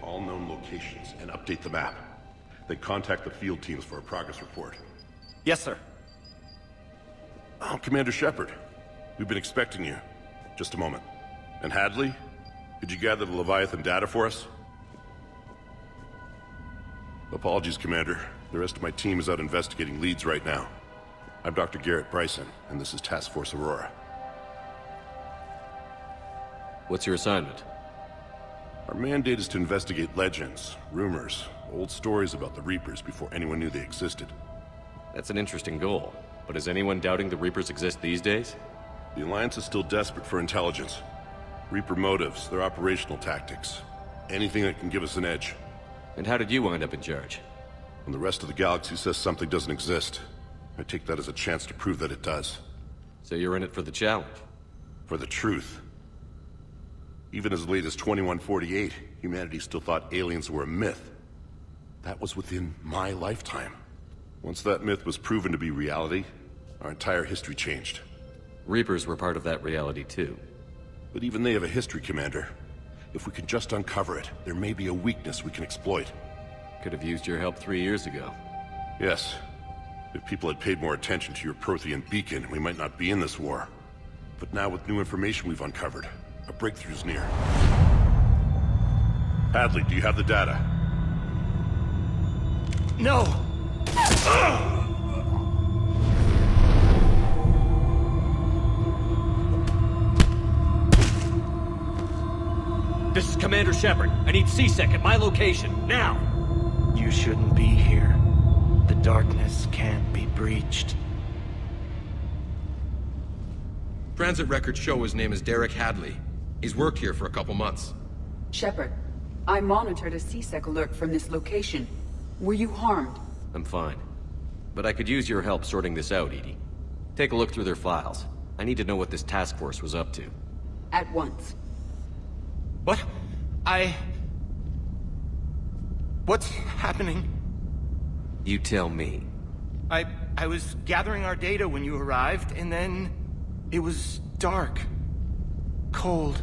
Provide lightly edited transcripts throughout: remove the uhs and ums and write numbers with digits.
all known locations and update the map. Then contact the field teams for a progress report. Yes, sir. Oh, Commander Shepard. We've been expecting you. Just a moment. And Hadley? Could you gather the Leviathan data for us? Apologies, Commander. The rest of my team is out investigating leads right now. I'm Dr. Garrett Bryson, and this is Task Force Aurora. What's your assignment? Our mandate is to investigate legends, rumors, old stories about the Reapers before anyone knew they existed. That's an interesting goal, but is anyone doubting the Reapers exist these days? The Alliance is still desperate for intelligence. Reaper motives, their operational tactics. Anything that can give us an edge. And how did you wind up in charge? When the rest of the galaxy says something doesn't exist, I take that as a chance to prove that it does. So you're in it for the challenge? For the truth. Even as late as 2148, humanity still thought aliens were a myth. That was within my lifetime. Once that myth was proven to be reality, our entire history changed. Reapers were part of that reality too. But even they have a history, Commander. If we can just uncover it, there may be a weakness we can exploit. Could have used your help 3 years ago. Yes. If people had paid more attention to your Prothean beacon, we might not be in this war. But now with new information we've uncovered, a breakthrough's near. Hadley, do you have the data? No! This is Commander Shepard. I need C-Sec at my location, now! You shouldn't be here. The darkness can't be breached. Transit records show his name is Derek Hadley. He's worked here for a couple months. Shepard, I monitored a C-Sec alert from this location. Were you harmed? I'm fine. But I could use your help sorting this out, Edie. Take a look through their files. I need to know what this task force was up to. At once. What? What's happening? You tell me. I was gathering our data when you arrived, and then it was dark. Cold.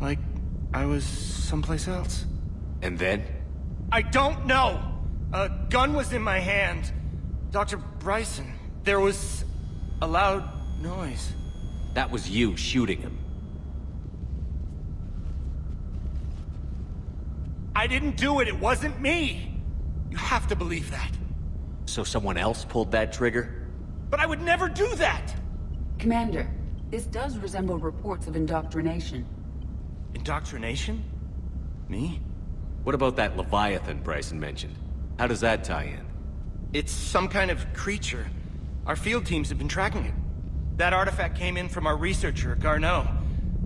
Like I was someplace else. And then? I don't know! A gun was in my hand. Dr. Bryson, there was a loud noise. That was you shooting him. I didn't do it, it wasn't me! You have to believe that. So someone else pulled that trigger? But I would never do that! Commander, this does resemble reports of indoctrination. Indoctrination? Me? What about that Leviathan Bryson mentioned? How does that tie in? It's some kind of creature. Our field teams have been tracking it. That artifact came in from our researcher, Garneau.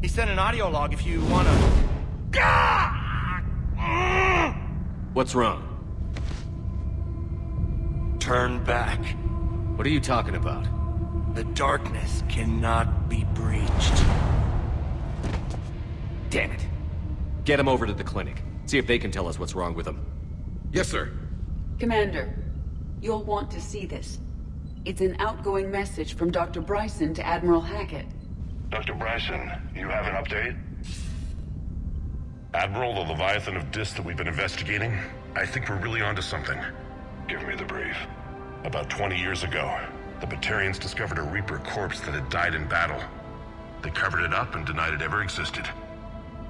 He sent an audio log if you wanna... What's wrong? Turn back. What are you talking about? The darkness cannot be breached. Damn it. Get him over to the clinic. See if they can tell us what's wrong with him. Yes, sir. Commander, you'll want to see this. It's an outgoing message from Dr. Bryson to Admiral Hackett. Dr. Bryson, you have an update? Admiral, the Leviathan of Dis that we've been investigating, I think we're really onto something. Give me the brief. About 20 years ago, the Batarians discovered a Reaper corpse that had died in battle. They covered it up and denied it ever existed.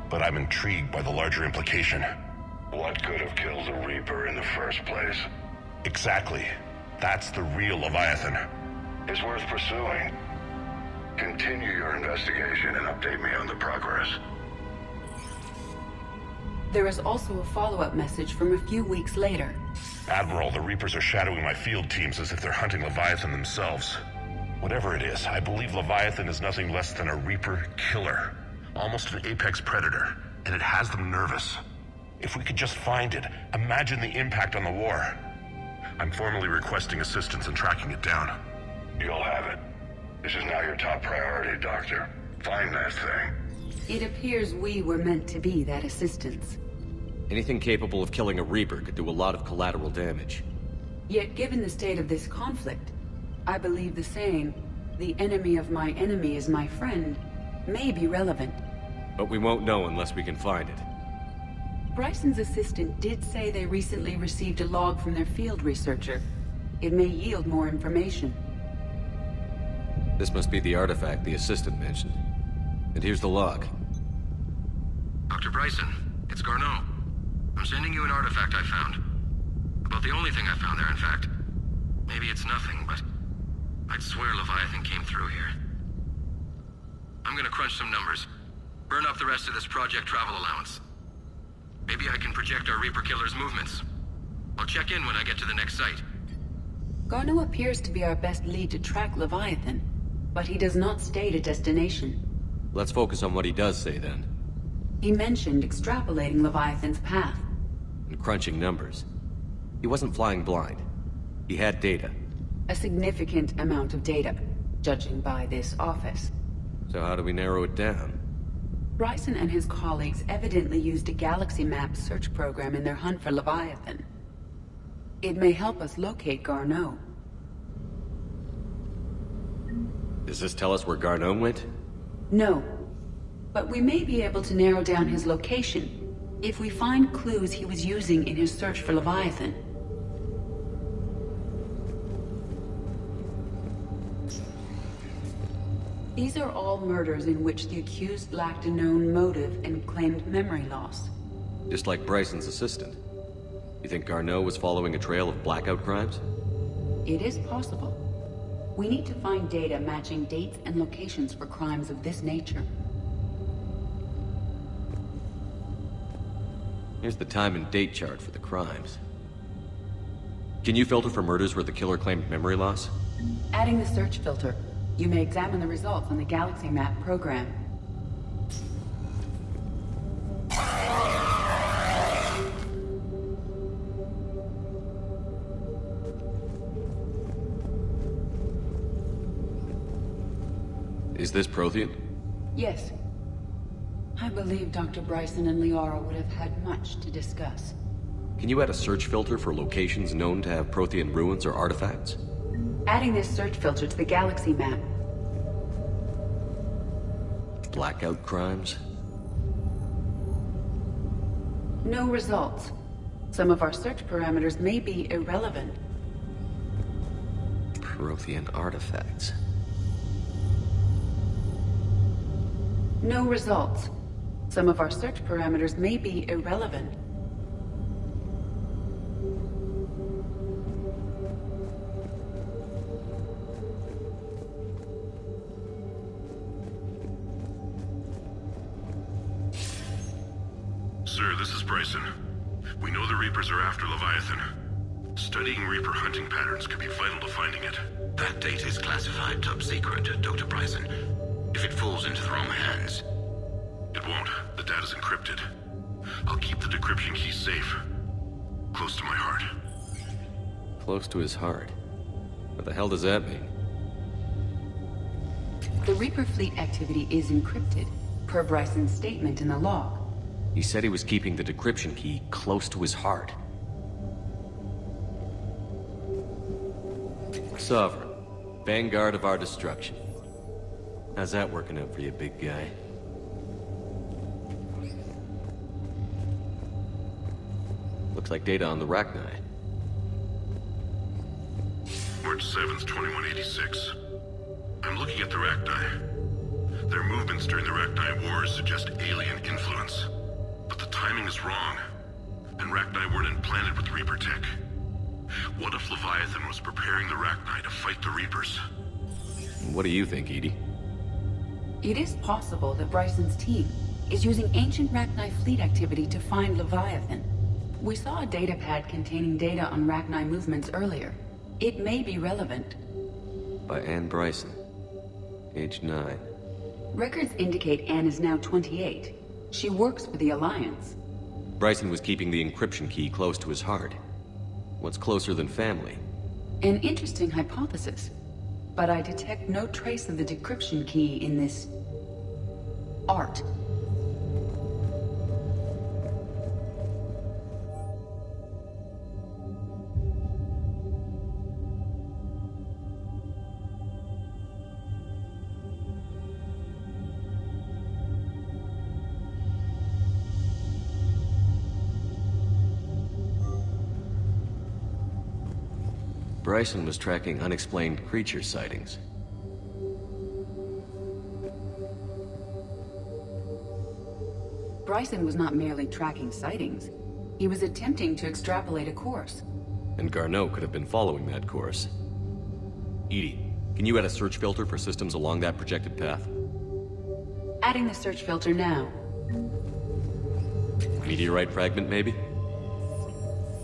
But I'm intrigued by the larger implication. What could have killed a Reaper in the first place? Exactly. That's the real Leviathan. It's worth pursuing. Continue your investigation and update me on the progress. There is also a follow-up message from a few weeks later. Admiral, the Reapers are shadowing my field teams as if they're hunting Leviathan themselves. Whatever it is, I believe Leviathan is nothing less than a Reaper killer. Almost an apex predator, and it has them nervous. If we could just find it, imagine the impact on the war. I'm formally requesting assistance in tracking it down. You'll have it. This is now your top priority, Doctor. Find that thing. It appears we were meant to be that assistance. Anything capable of killing a Reaper could do a lot of collateral damage. Yet given the state of this conflict, I believe the saying, "The enemy of my enemy is my friend," may be relevant. But we won't know unless we can find it. Bryson's assistant did say they recently received a log from their field researcher. It may yield more information. This must be the artifact the assistant mentioned. And here's the log. Dr. Bryson, it's Garneau. I'm sending you an artifact I found. About the only thing I found there, in fact. Maybe it's nothing, but I'd swear Leviathan came through here. I'm gonna crunch some numbers. Burn up the rest of this project travel allowance. Maybe I can project our Reaper Killer's movements. I'll check in when I get to the next site. Garneau appears to be our best lead to track Leviathan, but he does not state a destination. Let's focus on what he does say then. He mentioned extrapolating Leviathan's path. And crunching numbers. He wasn't flying blind. He had data. A significant amount of data, judging by this office. So how do we narrow it down? Bryson and his colleagues evidently used a galaxy map search program in their hunt for Leviathan. It may help us locate Garneau. Does this tell us where Garneau went? No, but we may be able to narrow down his location if we find clues he was using in his search for Leviathan. These are all murders in which the accused lacked a known motive and claimed memory loss. Just like Bryson's assistant. You think Garneau was following a trail of blackout crimes? It is possible. We need to find data matching dates and locations for crimes of this nature. Here's the time and date chart for the crimes. Can you filter for murders where the killer claimed memory loss? Adding the search filter, you may examine the results on the Galaxy Map program. Is this Prothean? Yes. I believe Dr. Bryson and Liara would have had much to discuss. Can you add a search filter for locations known to have Prothean ruins or artifacts? Adding this search filter to the Galaxy Map. Blackout crimes? No results. Some of our search parameters may be irrelevant. Prothean artifacts. No results. Some of our search parameters may be irrelevant. Sir, this is Bryson. We know the Reapers are after Leviathan. Studying Reaper hunting patterns could be vital to finding it. That data is classified top secret, Dr. Bryson. If it falls into the wrong hands... It won't. The data's encrypted. I'll keep the decryption key safe. Close to my heart. Close to his heart? What the hell does that mean? The Reaper fleet activity is encrypted, per Bryson's statement in the log. He said he was keeping the decryption key close to his heart. Sovereign. Vanguard of our destruction. How's that working out for you, big guy? Looks like data on the Rachni. March 7th, 2186. I'm looking at the Rachni. Their movements during the Rachni Wars suggest alien influence. But the timing is wrong. And Rachni weren't implanted with Reaper tech. What if Leviathan was preparing the Rachni to fight the Reapers? What do you think, Edie? It is possible that Bryson's team is using ancient Rachni fleet activity to find Leviathan. We saw a datapad containing data on Rachni movements earlier. It may be relevant. By Anne Bryson. Age 9. Records indicate Anne is now 28. She works for the Alliance. Bryson was keeping the encryption key close to his heart. What's closer than family? An interesting hypothesis. But I detect no trace of the decryption key in this... art. Bryson was tracking unexplained creature sightings. Bryson was not merely tracking sightings. He was attempting to extrapolate a course. And Garneau could have been following that course. EDI, can you add a search filter for systems along that projected path? Adding the search filter now. Meteorite fragment, maybe?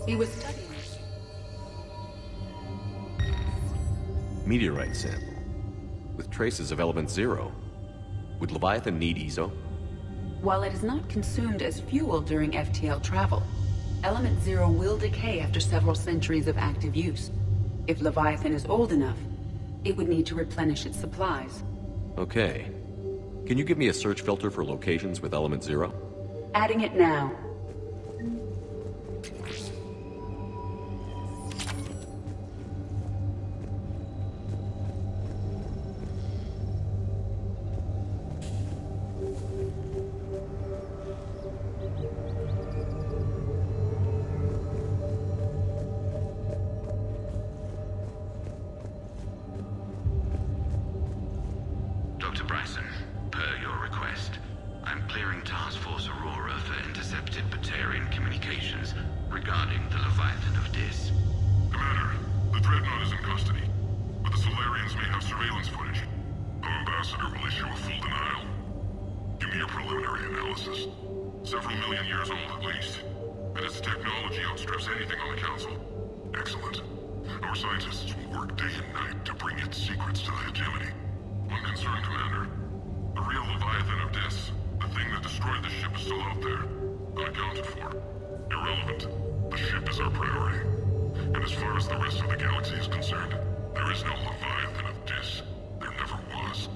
He was studying. Meteorite sample. With traces of element 0. Would Leviathan need ESO? While it is not consumed as fuel during FTL travel, element 0 will decay after several centuries of active use. If Leviathan is old enough, it would need to replenish its supplies. Okay. Can you give me a search filter for locations with element 0? Adding it now. Dr. Bryson, per your request, I'm clearing Task Force Aurora for intercepted Batarian communications regarding the Leviathan of Dis. Commander, the Dreadnought is in custody, but the Solarians may have surveillance footage. Our ambassador will issue a full denial. Give me your preliminary analysis. Several million years old at least, and its technology outstrips anything on the Council. Excellent. Our scientists will work day and night to bring its secrets to the hegemony. One concern, Commander. The real Leviathan of Dis, the thing that destroyed the ship, is still out there. Unaccounted for. Irrelevant. The ship is our priority. And as far as the rest of the galaxy is concerned, there is no Leviathan of Dis. There never was.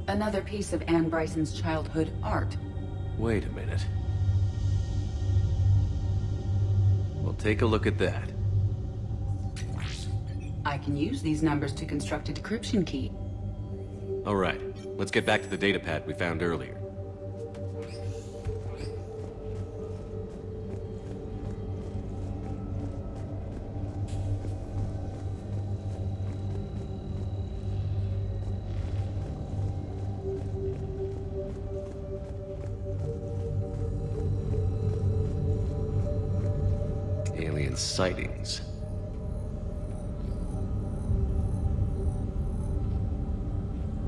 Another piece of Anne Bryson's childhood art. Wait a minute. Well, take a look at that. I can use these numbers to construct a decryption key. All right, let's get back to the datapad we found earlier. Alien sightings.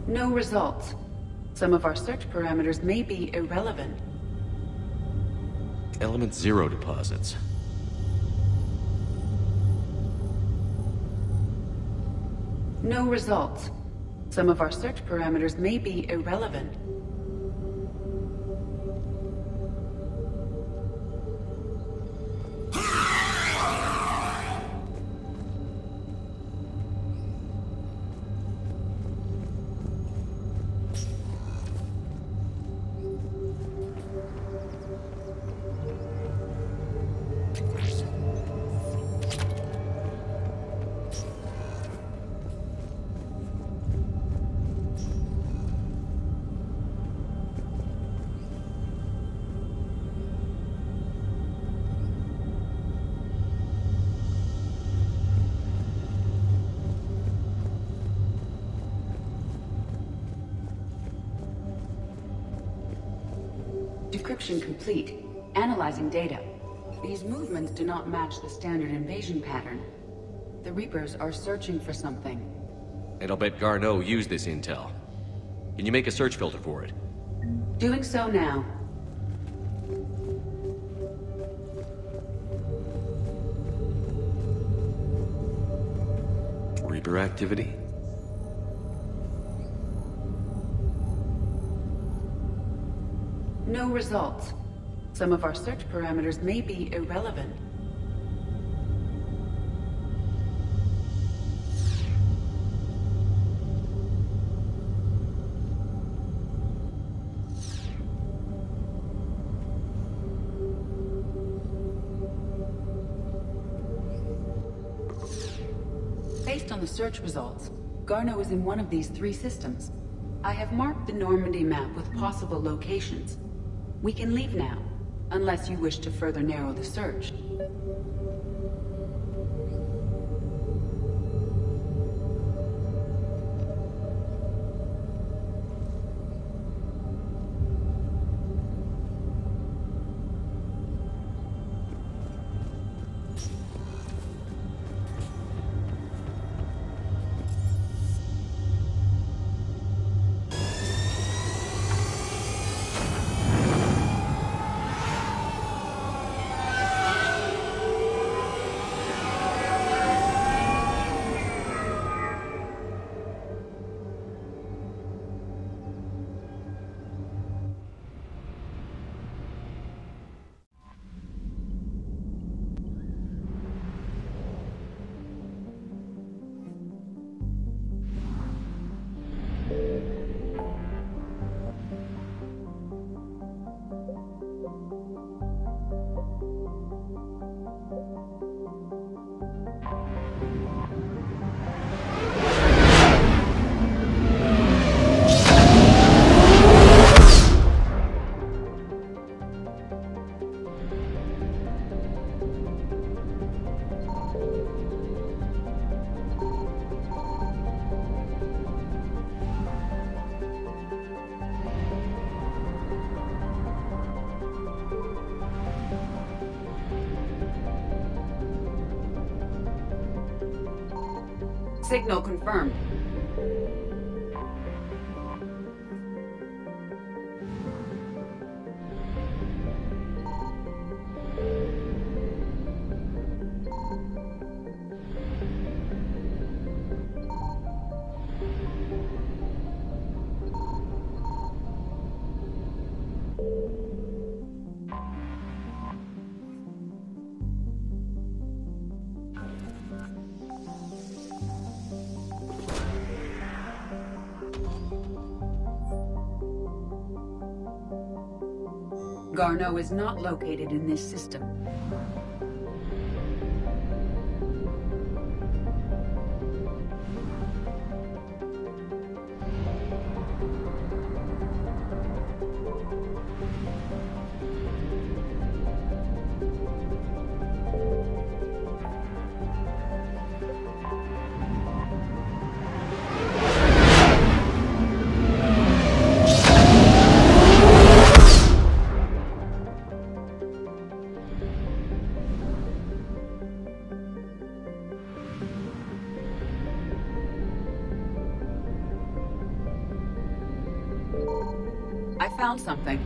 No results. Some of our search parameters may be irrelevant. Element 0 deposits. No results. Some of our search parameters may be irrelevant. Decryption complete. Analyzing data. These movements do not match the standard invasion pattern. The Reapers are searching for something. And I'll bet Garneau used this intel. Can you make a search filter for it? Doing so now. Reaper activity? No results. Some of our search parameters may be irrelevant. Based on the search results, Garneau is in one of these 3 systems. I have marked the Normandy map with possible locations. We can leave now. Unless you wish to further narrow the search. Signal confirmed. Garneau is not located in this system. I found something.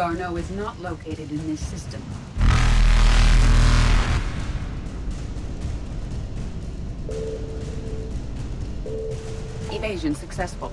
Garneau is not located in this system. Evasion successful.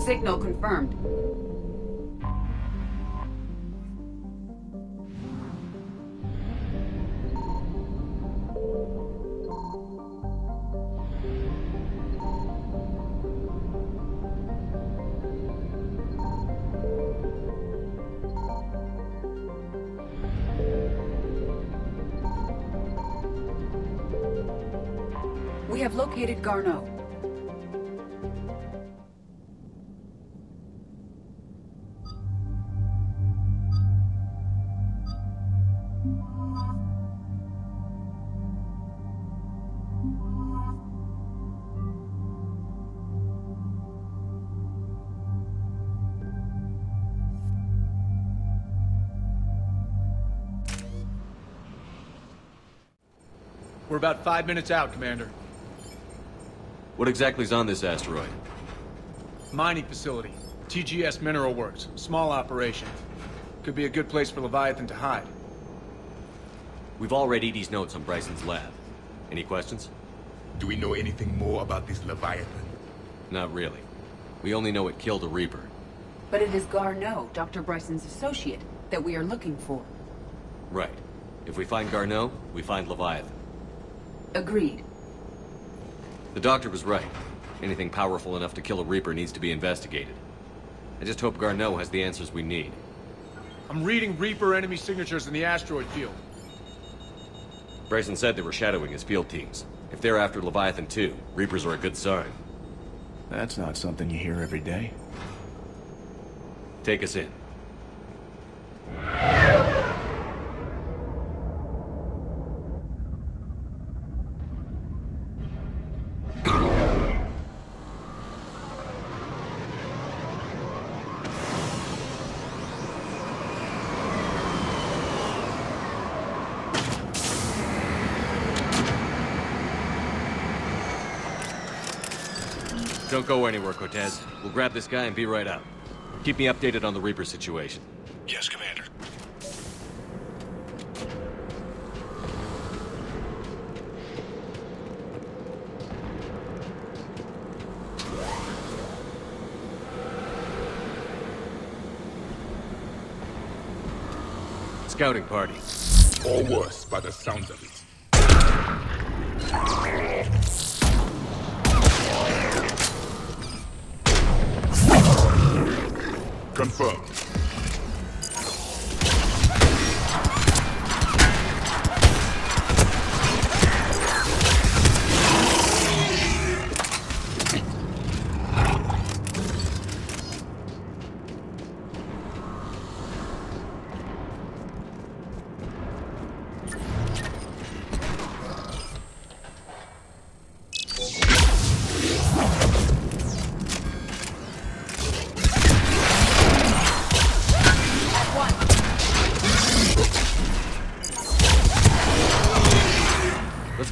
Signal confirmed. We have located Garneau. We're about 5 minutes out, Commander. What exactly is on this asteroid? Mining facility. TGS Mineral Works. Small operation. Could be a good place for Leviathan to hide. We've all read Edie's notes on Bryson's lab. Any questions? Do we know anything more about this Leviathan? Not really. We only know it killed a Reaper. But it is Garneau, Dr. Bryson's associate, that we are looking for. Right. If we find Garneau, we find Leviathan. Agreed. The doctor was right. Anything powerful enough to kill a Reaper needs to be investigated. I just hope Garneau has the answers we need. I'm reading Reaper enemy signatures in the asteroid field. Bryson said they were shadowing his field teams. If they're after Leviathan too, Reapers are a good sign. That's not something you hear every day. Take us in. Don't go anywhere, Cortez. We'll grab this guy and be right out. Keep me updated on the Reaper situation. Yes, Commander. Scouting party. Or worse, by the sounds of it. Confirmed.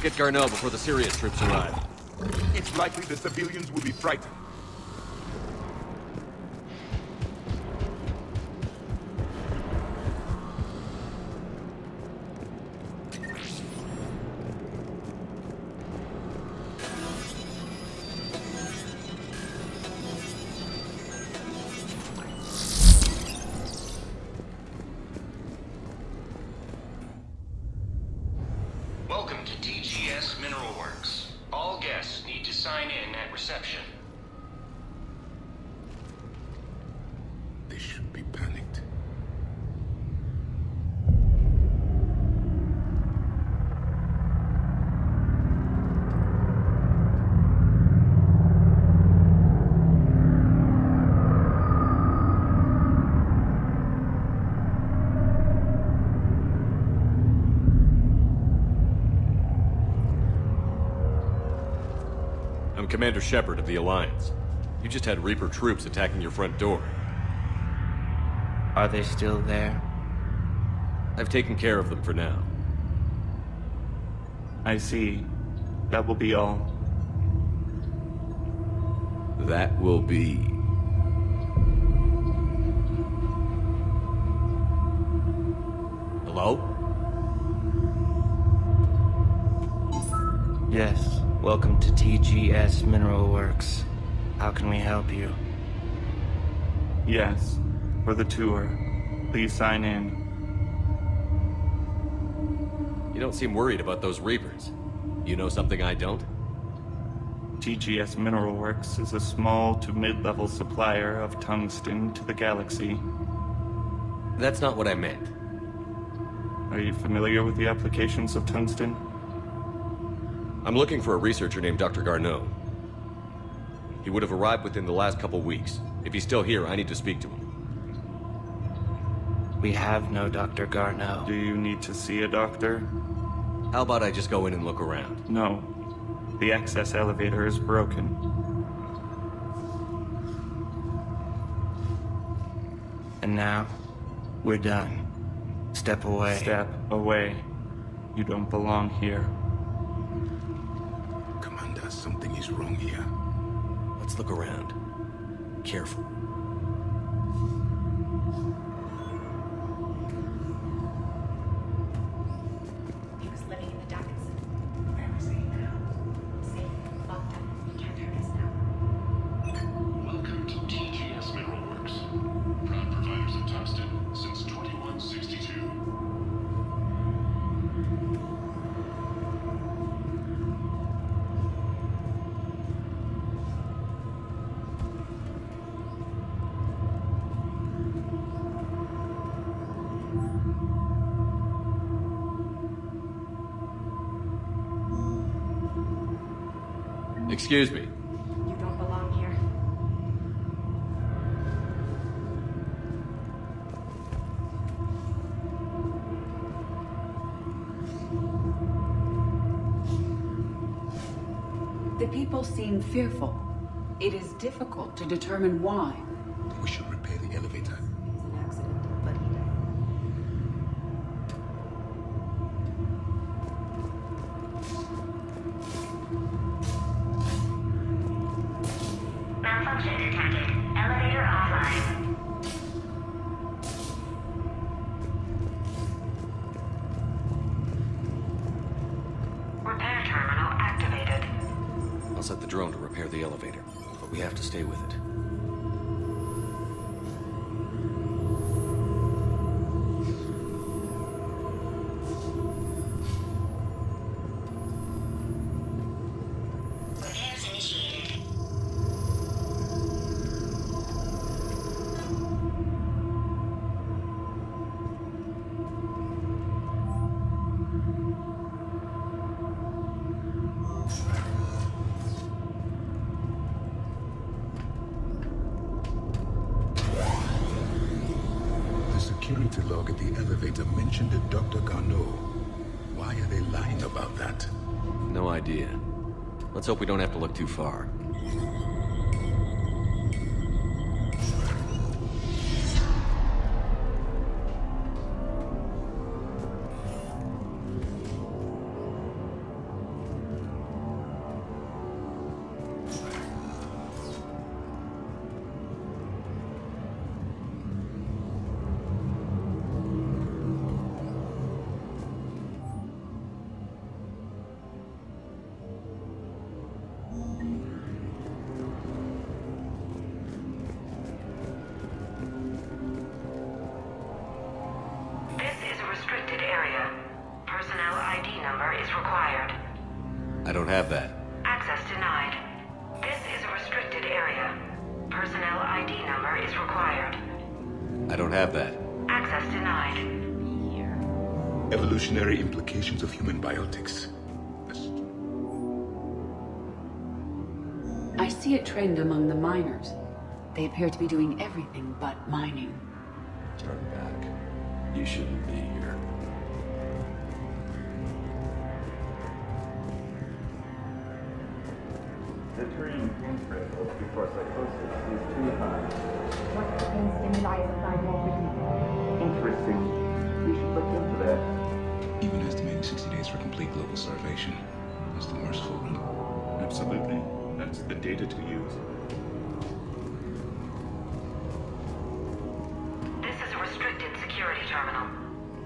Get Garneau before the Sirius troops arrive. It's likely the civilians will be frightened. Welcome to TGS Mineral Works. All guests need to sign in at reception. They should be panicked. I'm Commander Shepard of the Alliance. You just had Reaper troops attacking your front door. Are they still there? I've taken care of them for now. I see. That will be all. That will be... Hello? Yes. Welcome to TGS Mineral Works. How can we help you? Yes, for the tour. Please sign in. You don't seem worried about those Reapers. You know something I don't? TGS Mineral Works is a small to mid-level supplier of tungsten to the galaxy. That's not what I meant. Are you familiar with the applications of tungsten? I'm looking for a researcher named Dr. Garneau. He would have arrived within the last couple weeks. If he's still here, I need to speak to him. We have no Dr. Garneau. Do you need to see a doctor? How about I just go in and look around? No. The access elevator is broken. And now, we're done. Step away. Step away. You don't belong here. Commander, something is wrong here. Let's look around. Careful. He was living in the Davidson. Where was he now? Safe, locked up. He can't hurt us now. Welcome to TGS Mineral Works. Proud providers of tungsten since 2162. Excuse me. You don't belong here. The people seem fearful. It is difficult to determine why. We should repair the elevator. It's an accident, but he died. Malfunction detected. Elevator offline. Repair terminal activated. I'll set the drone to repair the elevator, but we have to stay with it. Repairs initiated. The security log at the elevator mentioned a Dr. Garneau. Why are they lying about that? No idea. Let's hope we don't have to look too far. This is a restricted area. Personnel ID number is required. I don't have that. Access denied. This is a restricted area. Personnel ID number is required. I don't have that. Access denied. Evolutionary implications of human biotics. I see a trend among the miners. They appear to be doing everything but mining. Turn back. You shouldn't be here. The dream threshold before psychosis is too high. What brain stimuli is applied more quickly? Interesting. We should look into that. Even estimating 60 days for complete global starvation. That's the merciful one. Absolutely. That's the data to use. This is a restricted security terminal.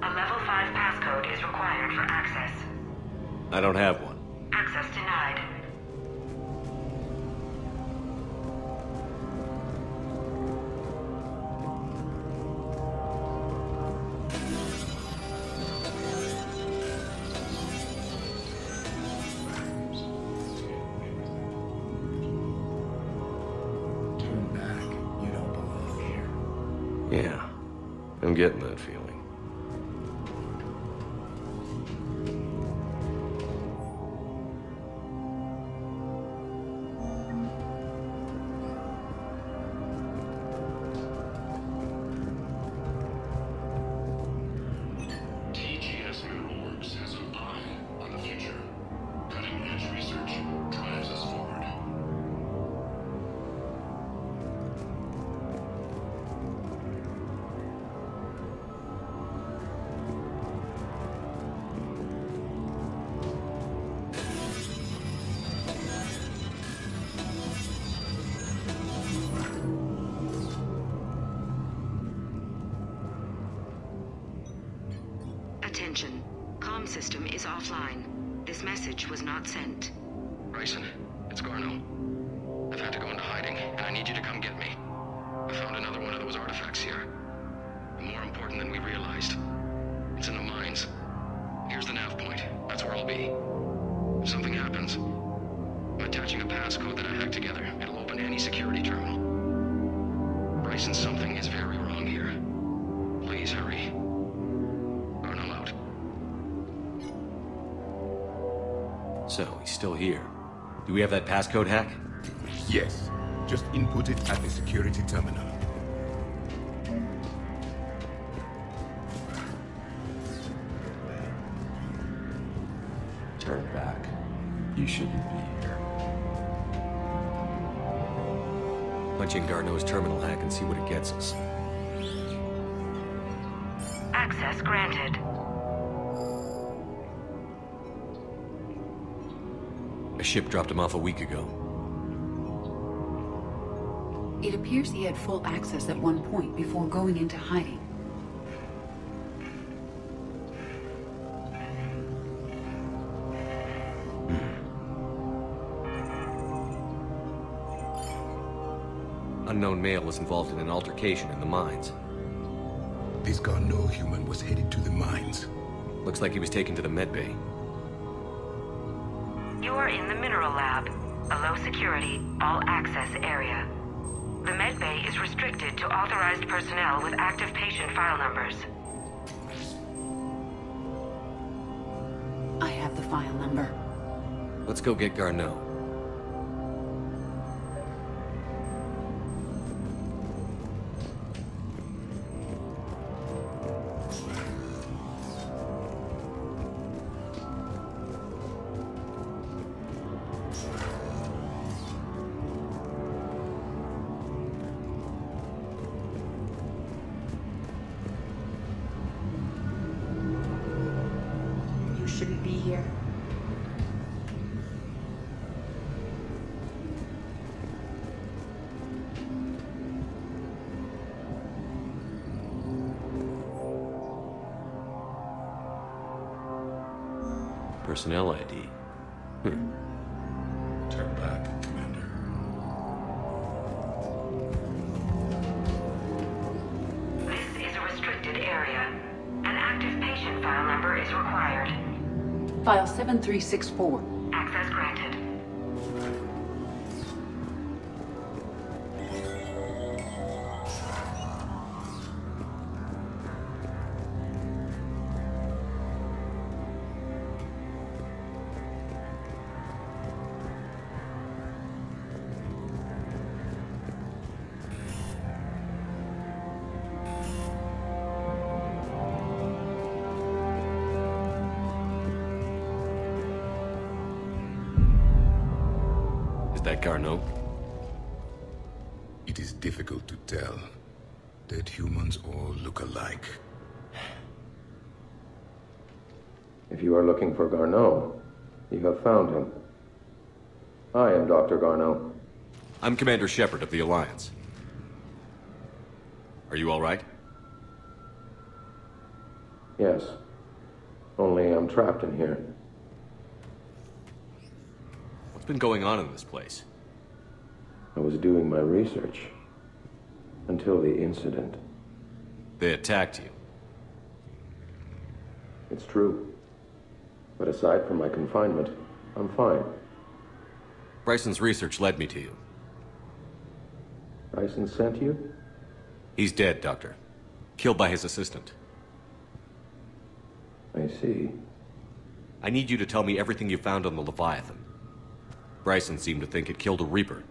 A level 5 passcode is required for access. I don't have one. Access denied. Turn back. You don't belong here. Yeah, I'm getting that feeling. TGS Mineral Works has an eye on the future. Cutting-edge research drives us forward. Attention. Comm system is offline. This message was not sent. Bryson, it's Garno. I've had to go into hiding, and I need you to come get me. I found another one of those artifacts here. More important than we realized. It's in the mines. Here's the nav point. That's where I'll be. If something happens, I'm attaching a passcode that I hacked together. It'll open any security terminal. Bryson, something is very wrong here. Please hurry. Garno out. So, he's still here. Do we have that passcode hack? Yes. Just input it at the security terminal. Turn back. You shouldn't be here. Punch in Garneau's terminal hack and see what it gets us. Access granted. A ship dropped him off a week ago. It appears he had full access at one point before going into hiding. Unknown male was involved in an altercation in the mines. This Garneau human was headed to the mines. Looks like he was taken to the medbay. You are in the mineral lab, a low security, all access area. The medbay is restricted to authorized personnel with active patient file numbers. I have the file number. Let's go get Garneau. Shouldn't be here. Personnel ID. Turn back, Commander. This is a restricted area. An active patient file number is required. File 7364. Access granted. That Garneau? It is difficult to tell. Dead humans all look alike. If you are looking for Garneau, you have found him. I am Dr. Garneau. I'm Commander Shepard of the Alliance. Are you all right? Yes. Only I'm trapped in here. What's been going on in this place? I was doing my research. Until the incident. They attacked you. It's true. But aside from my confinement, I'm fine. Bryson's research led me to you. Bryson sent you? He's dead, Doctor. Killed by his assistant. I see. I need you to tell me everything you found on the Leviathan. Bryson seemed to think it killed a Reaper.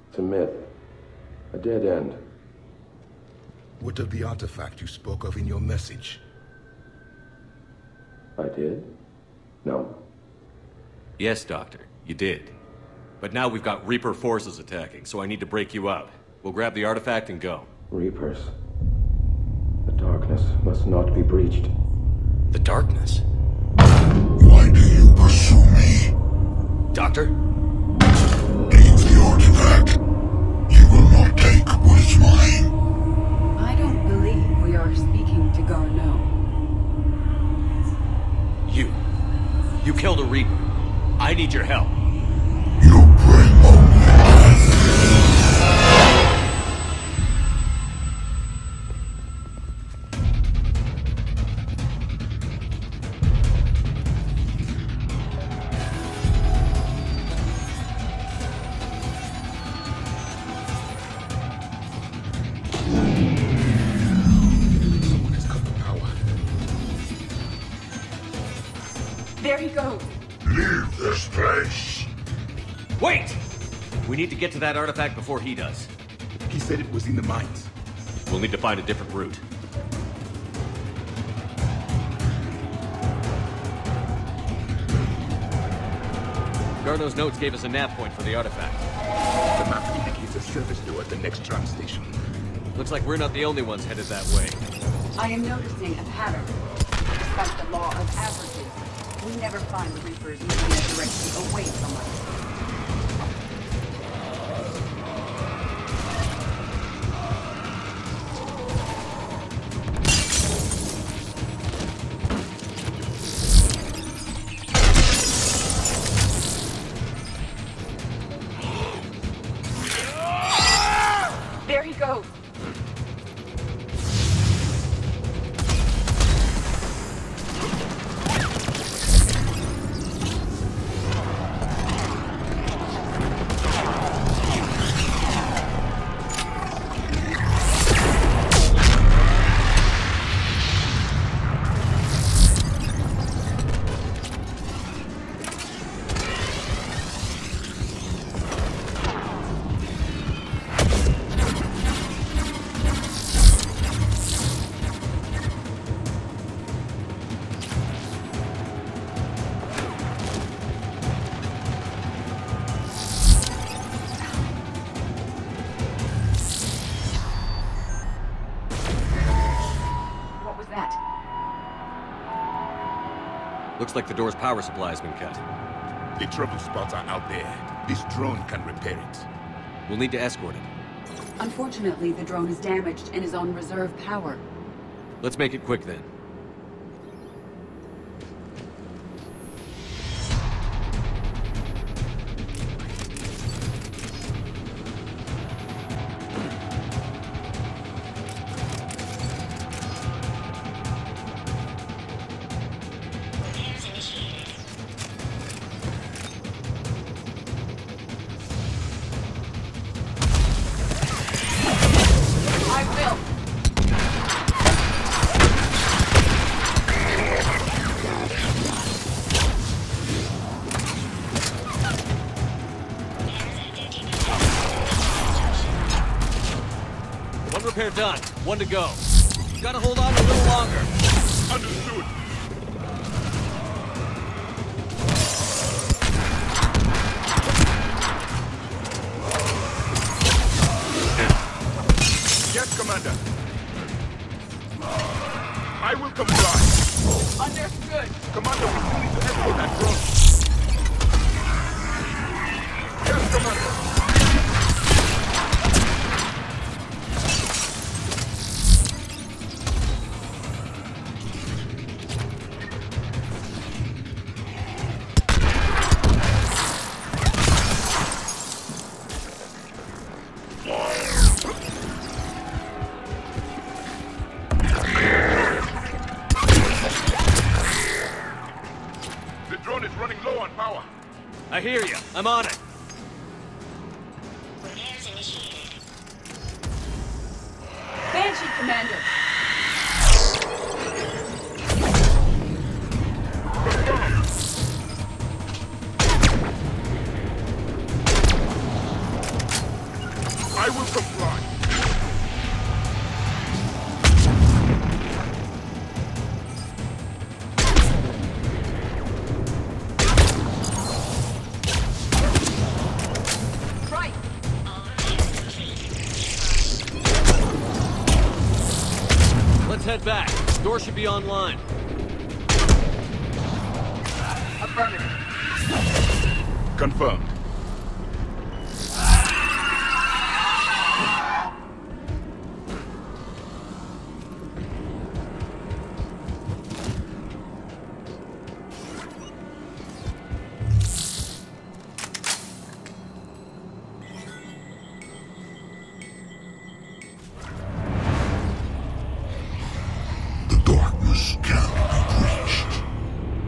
It's a myth. A dead end. What of the artifact you spoke of in your message? I did? No. Yes, Doctor, you did. But now we've got Reaper forces attacking, so I need to break you out. We'll grab the artifact and go. Reapers. The darkness must not be breached. The darkness? Why do you pursue me? Doctor? Take the artifact. You will not take what is mine. I don't believe we are speaking to Garneau. You killed a Reaper. I need your help. You bring only death. Someone has cut the power. There he goes. Leave this place. Wait! We need to get to that artifact before he does. He said it was in the mines. We'll need to find a different route. Garneau's notes gave us a nav point for the artifact. The map indicates a service door at the next tram station. Looks like we're not the only ones headed that way. I am noticing a pattern. Despite the law of averages, we never find the Reapers moving in a direction away from us. There he goes. Looks like the door's power supply has been cut. The trouble spots are out there. This drone can repair it. We'll need to escort it. Unfortunately, the drone is damaged and is on reserve power. Let's make it quick then. Repair done. One to go. Gotta hold on a little longer. Understood. Yes, Commander. I will comply. Understood. Commander, we still need to escort that drone. Yes, Commander. I hear you. I'm on it. position, Commander. I will comply. Right. Let's head back. Door should be online. Affirmative. Confirmed.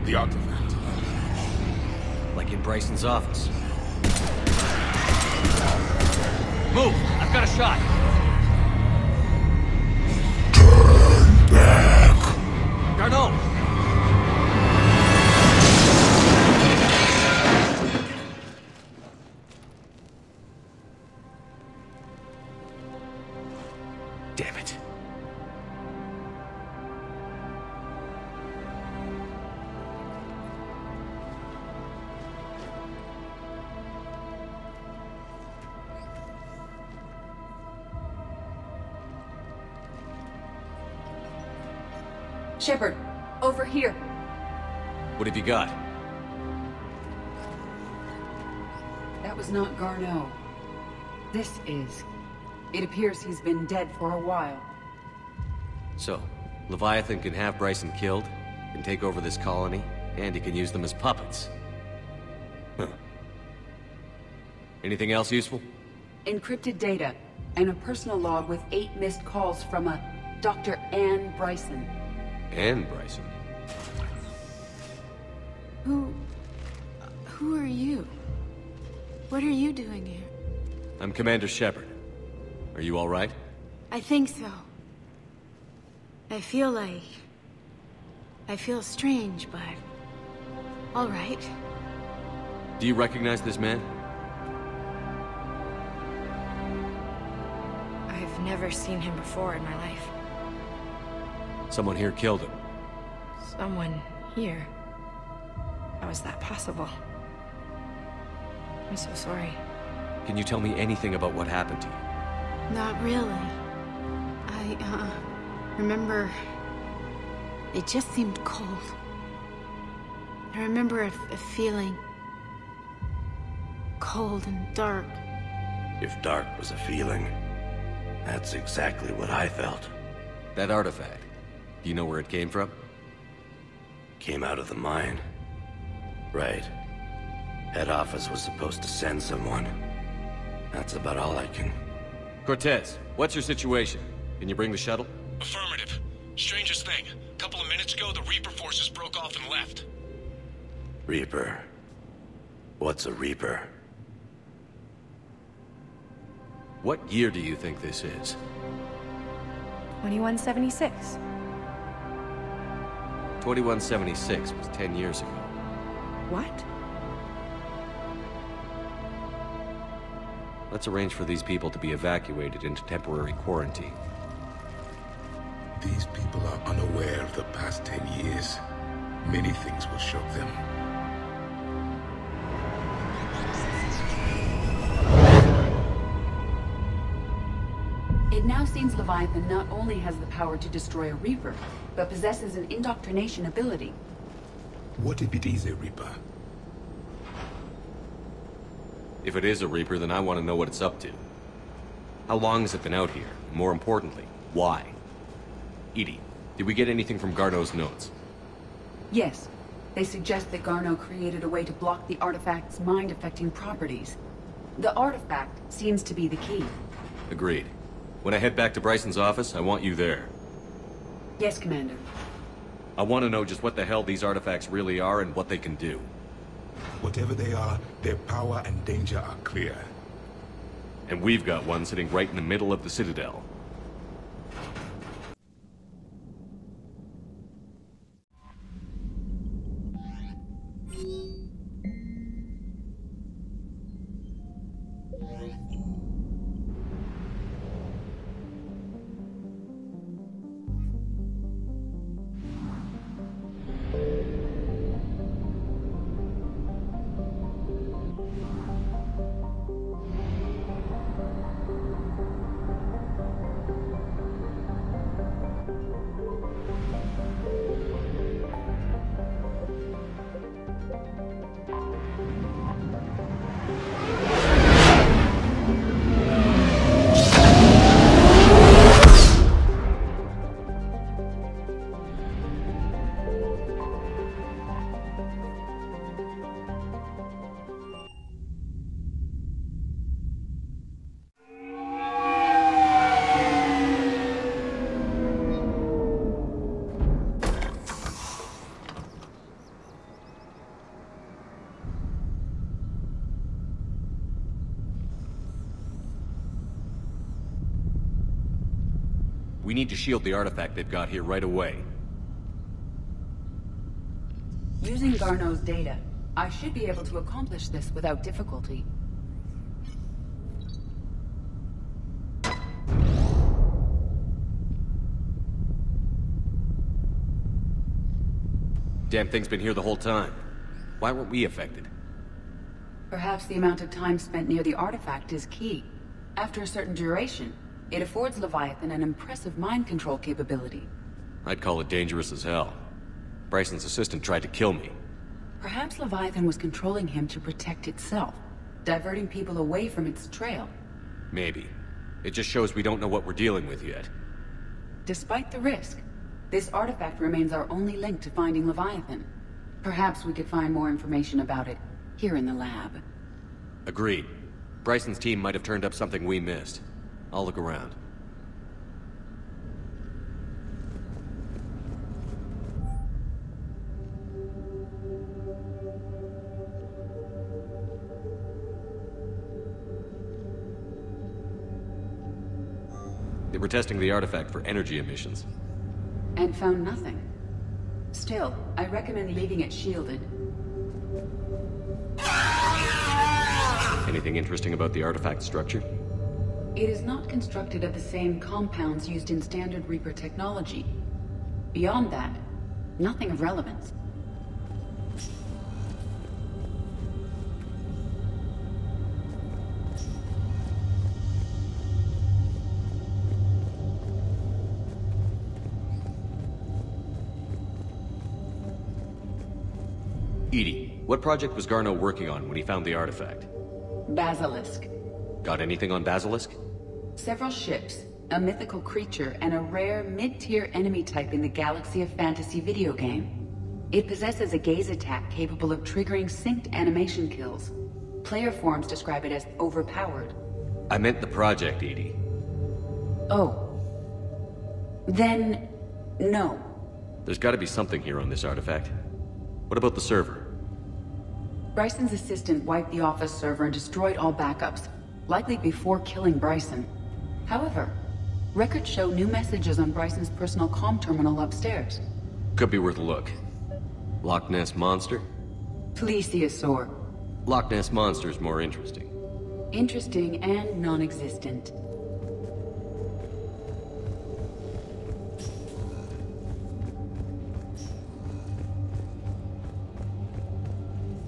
The artifact. Like in Bryson's office. Move! I've got a shot! Turn back! Garneau! Damn it. Shepard, over here. What have you got? That was not Garneau. This is. It appears he's been dead for a while. So, Leviathan can have Bryson killed, can take over this colony, and he can use them as puppets. Huh. Anything else useful? Encrypted data, and a personal log with 8 missed calls from a Dr. Ann Bryson. Ann Bryson? Who are you? What are you doing here? I'm Commander Shepard. Are you all right? I think so. I feel strange, but... all right. Do you recognize this man? I've never seen him before in my life. Someone here killed him. Someone here? How is that possible? I'm so sorry. Can you tell me anything about what happened to you? Not really. I, remember... it just seemed cold. I remember a feeling... cold and dark. If dark was a feeling, that's exactly what I felt. That artifact, do you know where it came from? Came out of the mine. Right. Head office was supposed to send someone. That's about all I can... Cortez, what's your situation? Can you bring the shuttle? Affirmative. Strangest thing. A couple of minutes ago, the Reaper forces broke off and left. Reaper? What's a Reaper? What year do you think this is? 2176. 2176 was 10 years ago. What? Let's arrange for these people to be evacuated into temporary quarantine. These people are unaware of the past 10 years. Many things will shock them. It now seems Leviathan not only has the power to destroy a Reaper, but possesses an indoctrination ability. What if it is a Reaper? If it is a Reaper, then I want to know what it's up to. How long has it been out here? And more importantly, why? Edie, did we get anything from Garneau's notes? Yes. They suggest that Garneau created a way to block the artifact's mind-affecting properties. The artifact seems to be the key. Agreed. When I head back to Bryson's office, I want you there. Yes, Commander. I want to know just what the hell these artifacts really are and what they can do. Whatever they are, their power and danger are clear. And we've got one sitting right in the middle of the Citadel. We need to shield the artifact they've got here right away. Using Garneau's data, I should be able to accomplish this without difficulty. Damn thing's been here the whole time. Why weren't we affected? Perhaps the amount of time spent near the artifact is key. After a certain duration, it affords Leviathan an impressive mind control capability. I'd call it dangerous as hell. Bryson's assistant tried to kill me. Perhaps Leviathan was controlling him to protect itself, diverting people away from its trail. Maybe. It just shows we don't know what we're dealing with yet. Despite the risk, this artifact remains our only link to finding Leviathan. Perhaps we could find more information about it here in the lab. Agreed. Bryson's team might have turned up something we missed. I'll look around. They were testing the artifact for energy emissions. And found nothing. Still, I recommend leaving it shielded. Anything interesting about the artifact structure? It is not constructed of the same compounds used in standard Reaper technology. Beyond that, nothing of relevance. Edie, what project was Garneau working on when he found the artifact? Basilisk. Got anything on Basilisk? Several ships, a mythical creature, and a rare mid-tier enemy type in the Galaxy of Fantasy video game. It possesses a gaze attack capable of triggering synced animation kills. Player forums describe it as overpowered. I meant the project, Edie. Oh. Then, no. There's gotta be something here on this artifact. What about the server? Bryson's assistant wiped the office server and destroyed all backups, likely before killing Bryson. However, records show new messages on Bryson's personal comm terminal upstairs. Could be worth a look. Loch Ness Monster? Plesiosaur. Loch Ness Monster's more interesting. Interesting and non-existent.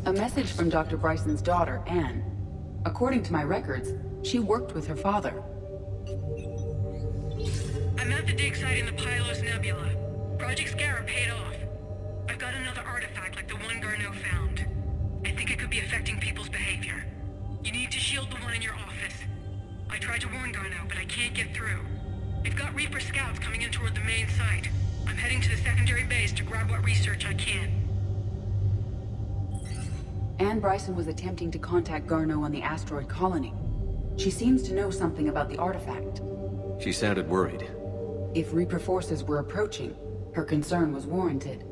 A message from Dr. Bryson's daughter, Anne. According to my records, she worked with her father. I'm at the dig site in the Pylos Nebula. Project Scarab paid off. I've got another artifact like the one Garneau found. I think it could be affecting people's behavior. You need to shield the one in your office. I tried to warn Garneau, but I can't get through. We've got Reaper scouts coming in toward the main site. I'm heading to the secondary base to grab what research I can. Anne Bryson was attempting to contact Garneau on the asteroid colony. She seems to know something about the artifact. She sounded worried. If Reaper forces were approaching, her concern was warranted.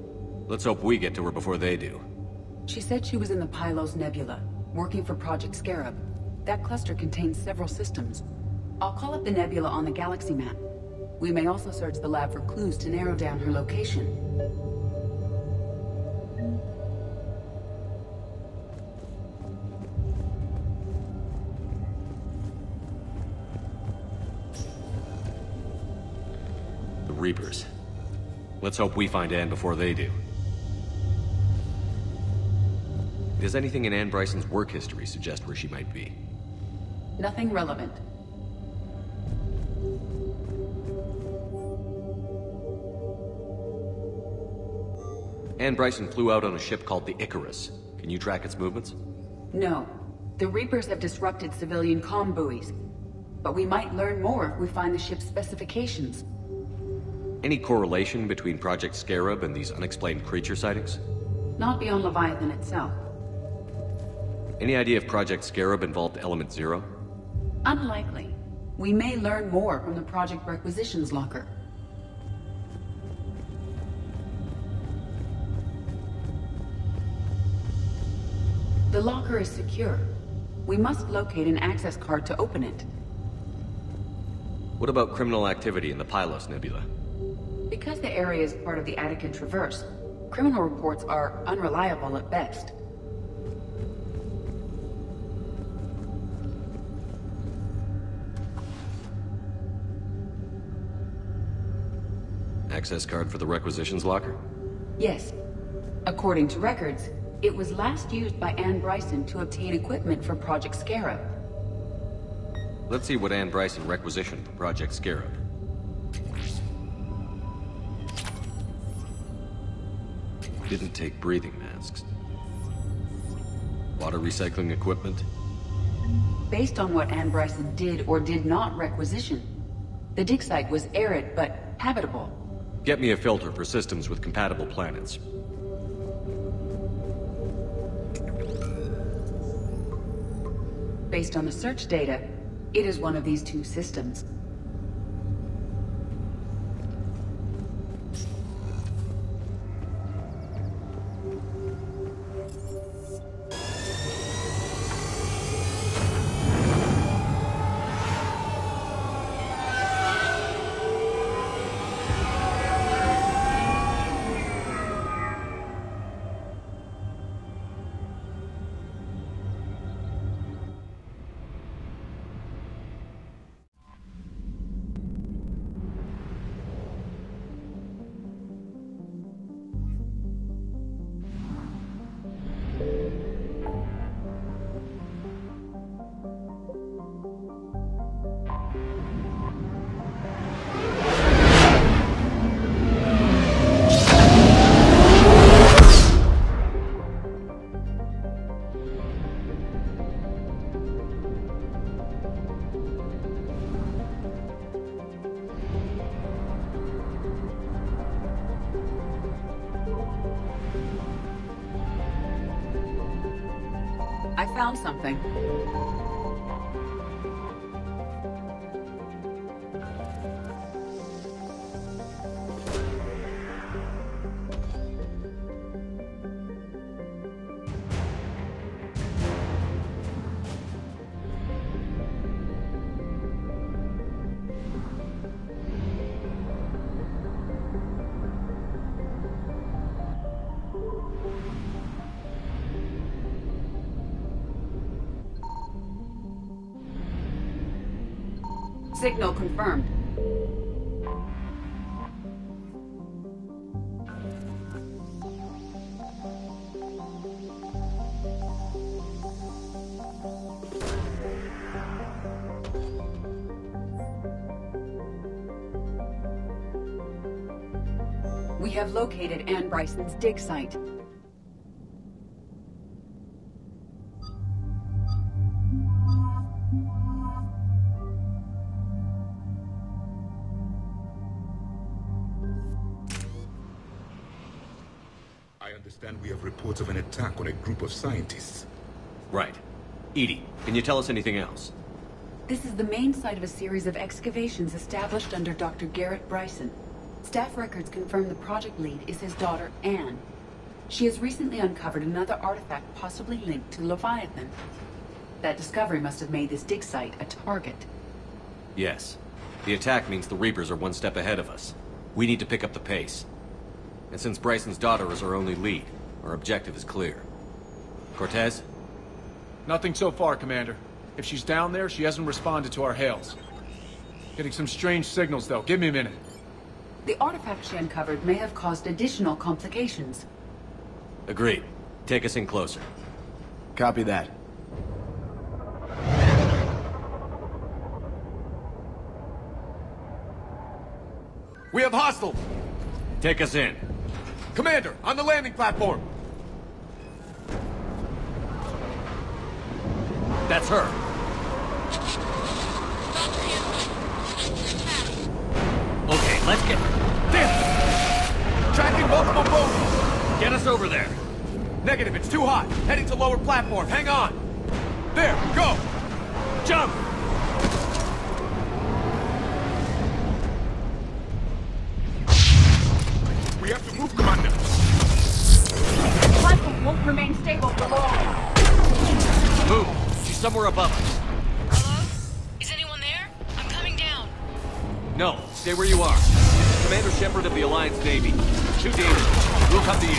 Let's hope we get to her before they do. She said she was in the Pylos Nebula, working for Project Scarab. That cluster contains several systems. I'll call up the nebula on the galaxy map. We may also search the lab for clues to narrow down her location. Reapers. Let's hope we find Anne before they do. Does anything in Anne Bryson's work history suggest where she might be? Nothing relevant. Anne Bryson flew out on a ship called the Icarus. Can you track its movements? No. The Reapers have disrupted civilian comm buoys. But we might learn more if we find the ship's specifications. Any correlation between Project Scarab and these unexplained creature sightings? Not beyond Leviathan itself. Any idea if Project Scarab involved Element Zero? Unlikely. We may learn more from the Project Requisitions Locker. The locker is secure. We must locate an access card to open it. What about criminal activity in the Pylos Nebula? Because the area is part of the Attican Traverse, criminal reports are unreliable at best. Access card for the requisitions locker? Yes. According to records, it was last used by Ann Bryson to obtain equipment for Project Scarab. Let's see what Ann Bryson requisitioned for Project Scarab. Didn't take breathing masks. Water recycling equipment? Based on what Ann Bryson did or did not requisition, the dig site was arid but habitable. Get me a filter for systems with compatible planets. Based on the search data, it is one of these two systems. I found something. Signal confirmed. We have located Ann Bryson's dig site. We have reports of an attack on a group of scientists. Right. Edie, can you tell us anything else? This is the main site of a series of excavations established under Dr. Garrett Bryson. Staff records confirm the project lead is his daughter, Anne. She has recently uncovered another artifact possibly linked to Leviathan. That discovery must have made this dig site a target. Yes. The attack means the Reapers are one step ahead of us. We need to pick up the pace. And since Bryson's daughter is our only lead, our objective is clear. Cortez? Nothing so far, Commander. If she's down there, she hasn't responded to our hails. Getting some strange signals, though. Give me a minute. The artifact she uncovered may have caused additional complications. Agreed. Take us in closer. Copy that. We have hostiles! Take us in. Commander, on the landing platform! That's her. Okay, let's get... Damn! Tracking multiple boats! Get us over there. Negative, it's too hot. Heading to lower platform, hang on! There, go! Jump! We have to move, Commander! The platform won't remain stable for long. Move! She's somewhere above us. Hello? Is anyone there? I'm coming down. No, stay where you are. Commander Shepard of the Alliance Navy. Too dangerous. We'll come to you.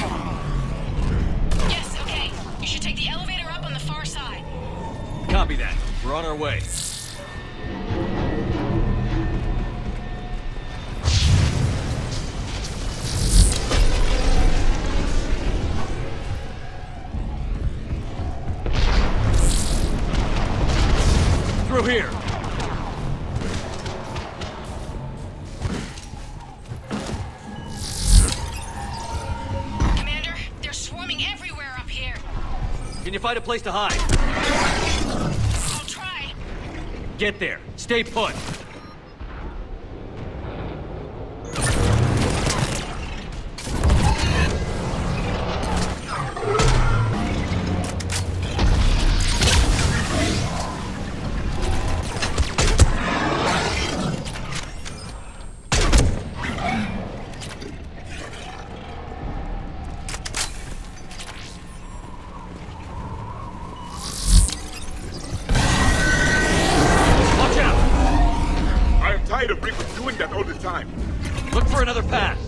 Yes, okay. You should take the elevator up on the far side. Copy that. We're on our way. Through here. Commander, they're swarming everywhere up here. Can you find a place to hide? I'll try. Get there. Stay put. Look for another path.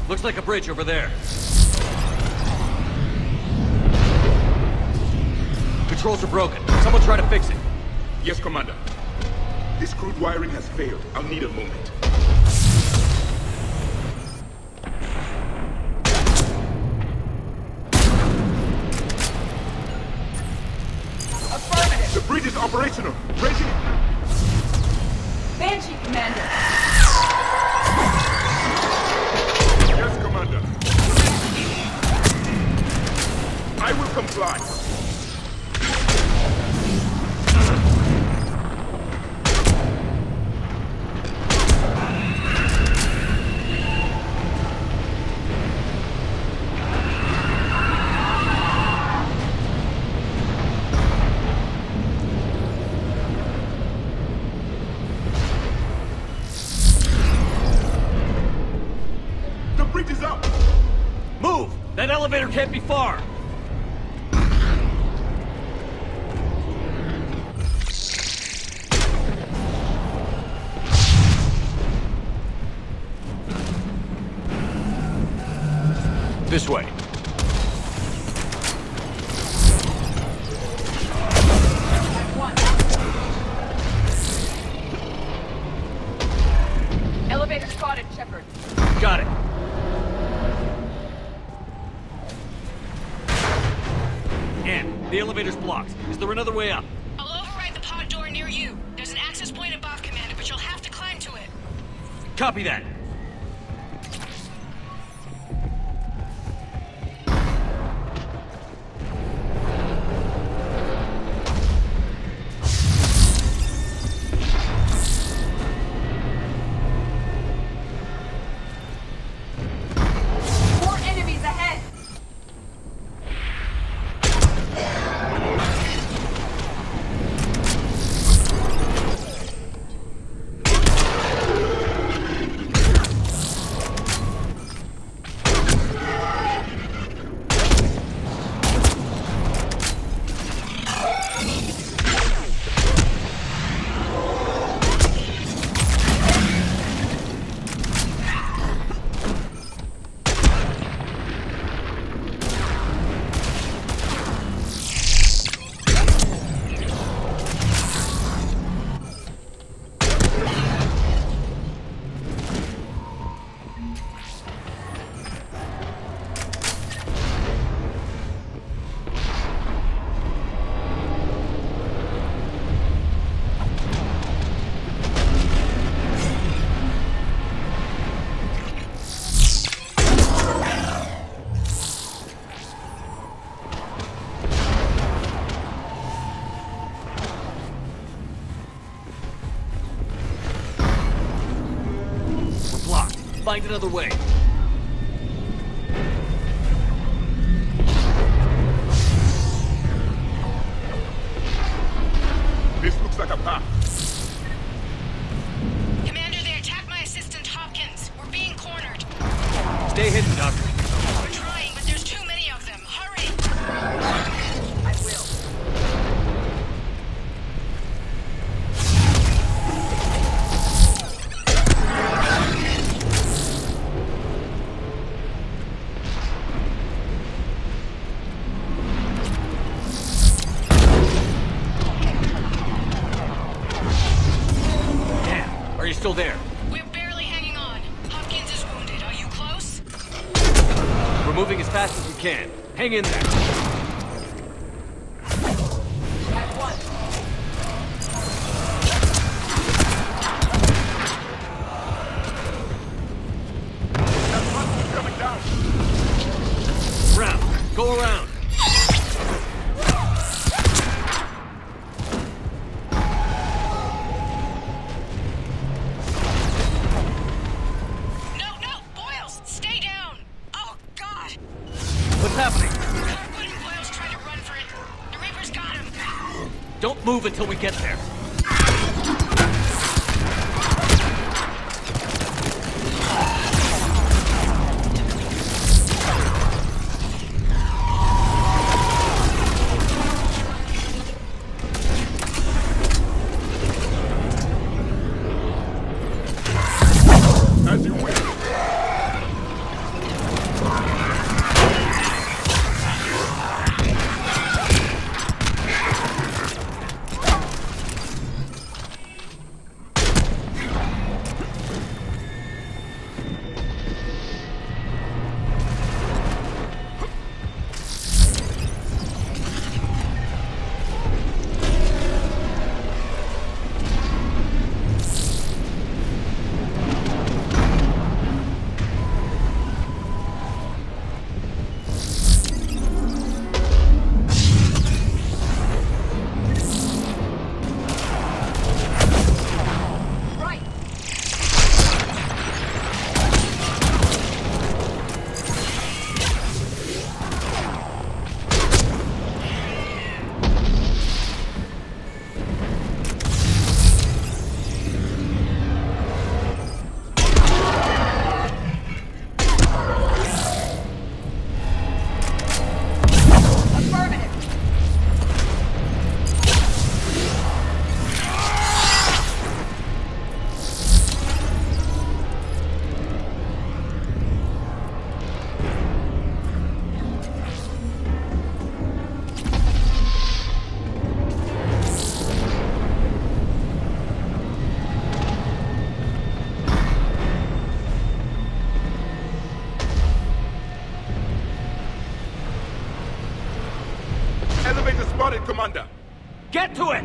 Looks like a bridge over there. Controls are broken. Someone try to fix it. Yes, Commander. This crude wiring has failed. I'll need a moment. The bridge is operational. Raising it. Banshee, Commander. Yes, Commander. I will comply. That elevator can't be far! This way. Elevator spotted, Shepard. Got it. The elevator's blocked. Is there another way up? I'll override the pod door near you. There's an access point above, Commander, but you'll have to climb to it. Copy that. More enemies ahead! Find another way. This looks like a path. Commander, they attacked my assistant Hopkins. We're being cornered. Stay hidden, Doctor. I'm trying, but there's too many of them. Hurry! I will. Damn, are you still there? We're barely hanging on. Hopkins is wounded. Are you close? We're moving as fast as we can. Hang in there. At one. Round. Go around. No, Boyles, stay down. Oh, God. What's happening? Wood and Boyles tried to run for it. The Reaper's got him. Don't move until we get there. Elevator spotted, Commander. Get to it!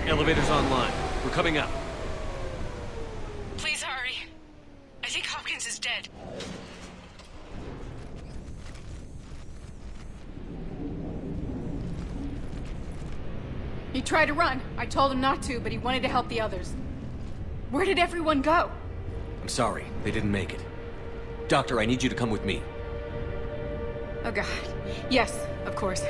Elevator's online. We're coming up. Please hurry. I think Hopkins is dead. He tried to run. I told him not to, but he wanted to help the others. Where did everyone go? I'm sorry, they didn't make it. Doctor, I need you to come with me. Oh God. Yes, of course.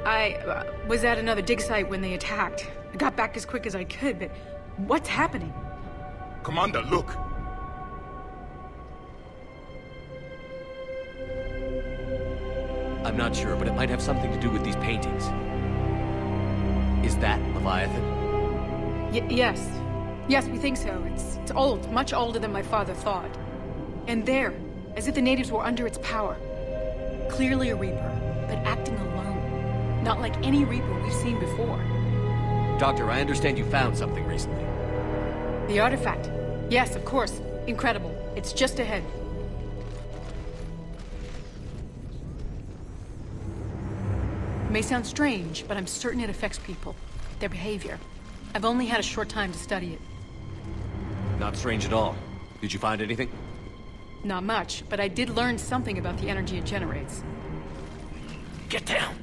I was at another dig site when they attacked. I got back as quick as I could, but what's happening? Commander, look. I'm not sure, but it might have something to do with these paintings. Is that Leviathan? Yes. Yes, we think so. It's old, much older than my father thought. And there, as if the natives were under its power. Clearly a Reaper, but acting alone. Not like any Reaper we've seen before. Doctor, I understand you found something recently. The artifact. Yes, of course. Incredible. It's just ahead. It may sound strange, but I'm certain it affects people. Their behavior. I've only had a short time to study it. Not strange at all. Did you find anything? Not much, but I did learn something about the energy it generates. Get down!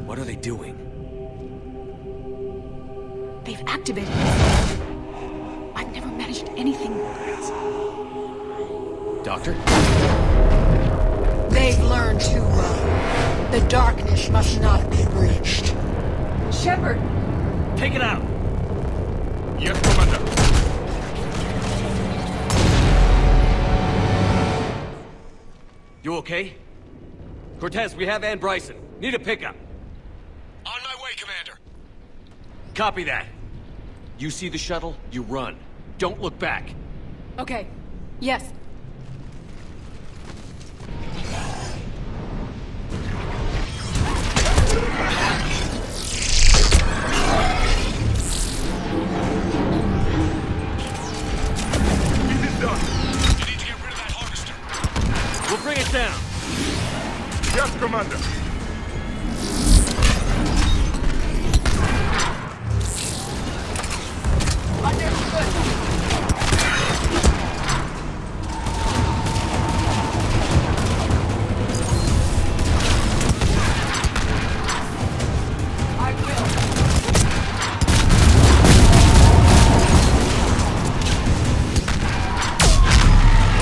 What are they doing? They've activated it. I've never managed anything. Doctor? They've learned too well. The darkness must not be breached. Shepard! Take it out! Yes, Commander. You okay? Cortez, we have Ann Bryson. Need a pickup. On my way, Commander. Copy that. You see the shuttle, you run. Don't look back. Okay. Yes. We'll bring it down. Yes, Commander.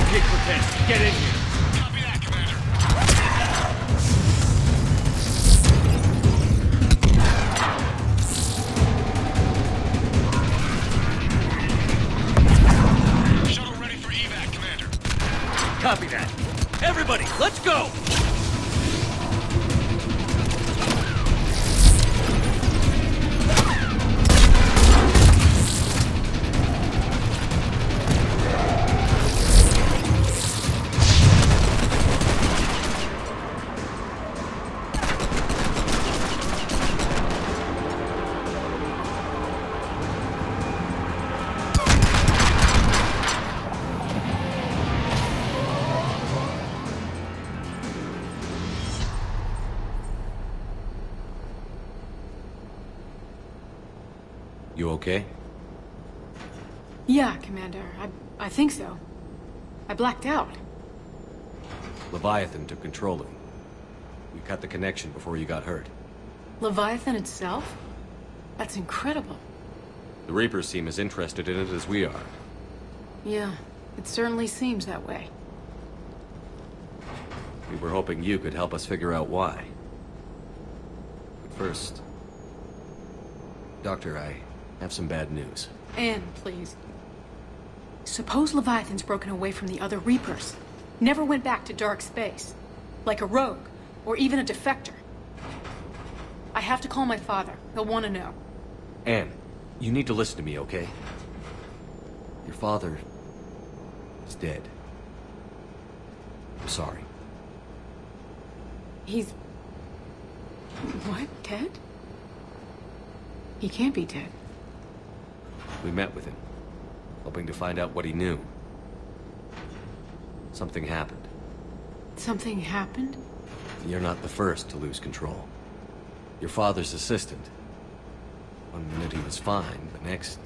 Okay, Cortez, get in here. Copy that, Commander. Shuttle ready for evac, Commander. Copy that. Everybody, let's go! You okay? Yeah, Commander. I think so. I blacked out. Leviathan took control of you. We cut the connection before you got hurt. Leviathan itself? That's incredible. The Reapers seem as interested in it as we are. Yeah, it certainly seems that way. We were hoping you could help us figure out why. But first... Doctor, I have some bad news. Anne, please. Suppose Leviathan's broken away from the other Reapers. Never went back to dark space. Like a rogue, or even a defector. I have to call my father. He'll want to know. Anne, you need to listen to me, okay? Your father is dead. I'm sorry. He's... What? Dead? He can't be dead. We met with him, hoping to find out what he knew. Something happened. Something happened? You're not the first to lose control. Your father's assistant. One minute he was fine, the next...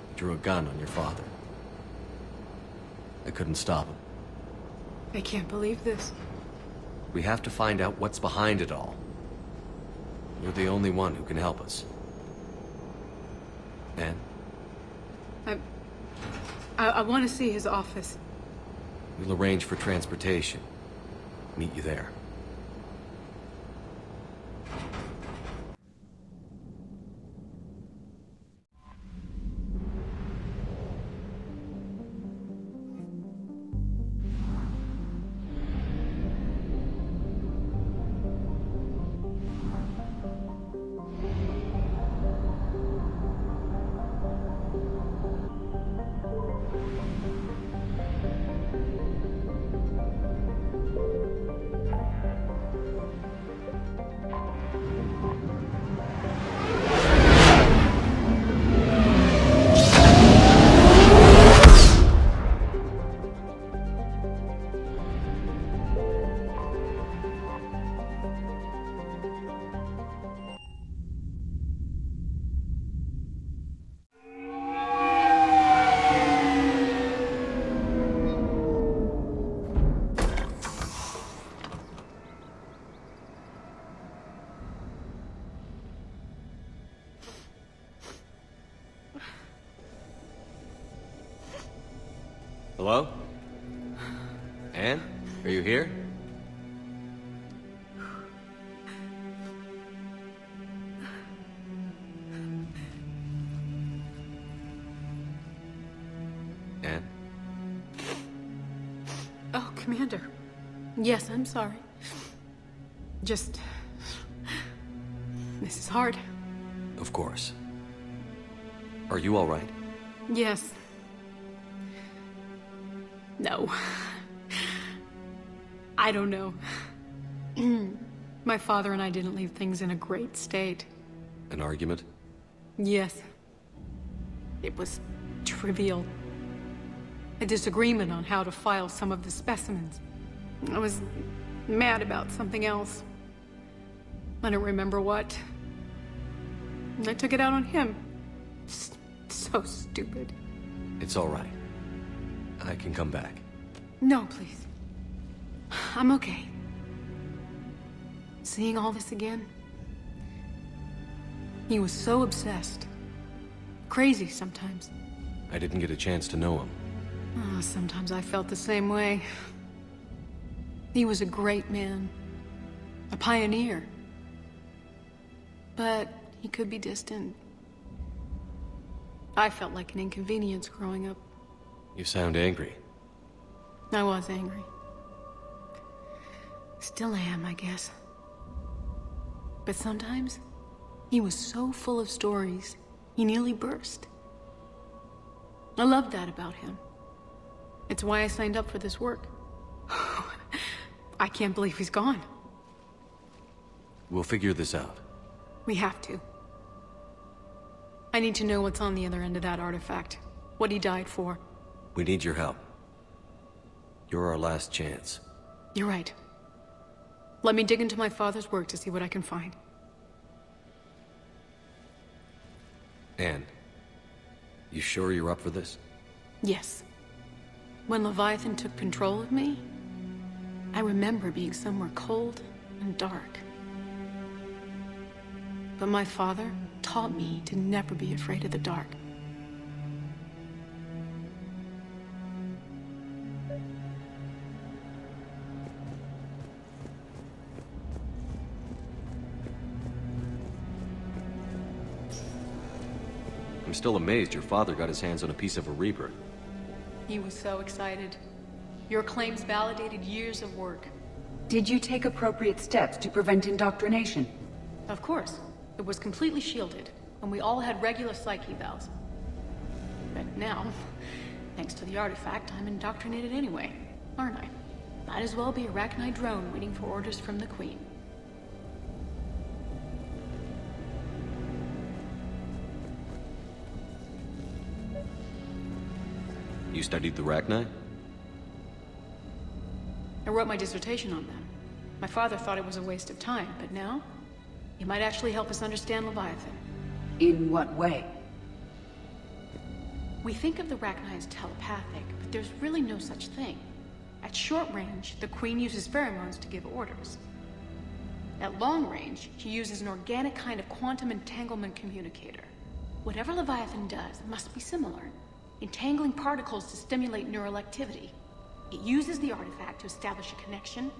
he drew a gun on your father. I couldn't stop him. I can't believe this. We have to find out what's behind it all. You're the only one who can help us. Anne? I want to see his office. We'll arrange for transportation. Meet you there. Hello? Anne? Are you here? Anne? Oh, Commander. Yes, I'm sorry. Just... this is hard. Of course. Are you all right? Yes. No. I don't know. My father and I didn't leave things in a great state. An argument? Yes. It was trivial. A disagreement on how to file some of the specimens. I was mad about something else. I don't remember what. And I took it out on him. So stupid. It's all right. I can come back. No, please. I'm okay. Seeing all this again? He was so obsessed. Crazy sometimes. I didn't get a chance to know him. Oh, sometimes I felt the same way. He was a great man. A pioneer. But he could be distant. I felt like an inconvenience growing up. You sound angry. I was angry. Still am, I guess. But sometimes, he was so full of stories, he nearly burst. I loved that about him. It's why I signed up for this work. I can't believe he's gone. We'll figure this out. We have to. I need to know what's on the other end of that artifact. What he died for. We need your help. You're our last chance. You're right. Let me dig into my father's work to see what I can find. Anne, you sure you're up for this? Yes. When Leviathan took control of me, I remember being somewhere cold and dark. But my father taught me to never be afraid of the dark. I'm still amazed your father got his hands on a piece of a Reaper. He was so excited. Your claims validated years of work. Did you take appropriate steps to prevent indoctrination? Of course. It was completely shielded, and we all had regular psych evals. But now, thanks to the artifact, I'm indoctrinated anyway, aren't I? Might as well be a Arachnite drone waiting for orders from the Queen. You studied the Arachnite? I wrote my dissertation on them. My father thought it was a waste of time, but now, it might actually help us understand Leviathan. In what way? We think of the Arachnite as telepathic, but there's really no such thing. At short range, the Queen uses pheromones to give orders. At long range, she uses an organic kind of quantum entanglement communicator. Whatever Leviathan does must be similar, entangling particles to stimulate neural activity. It uses the artifact to establish a connection,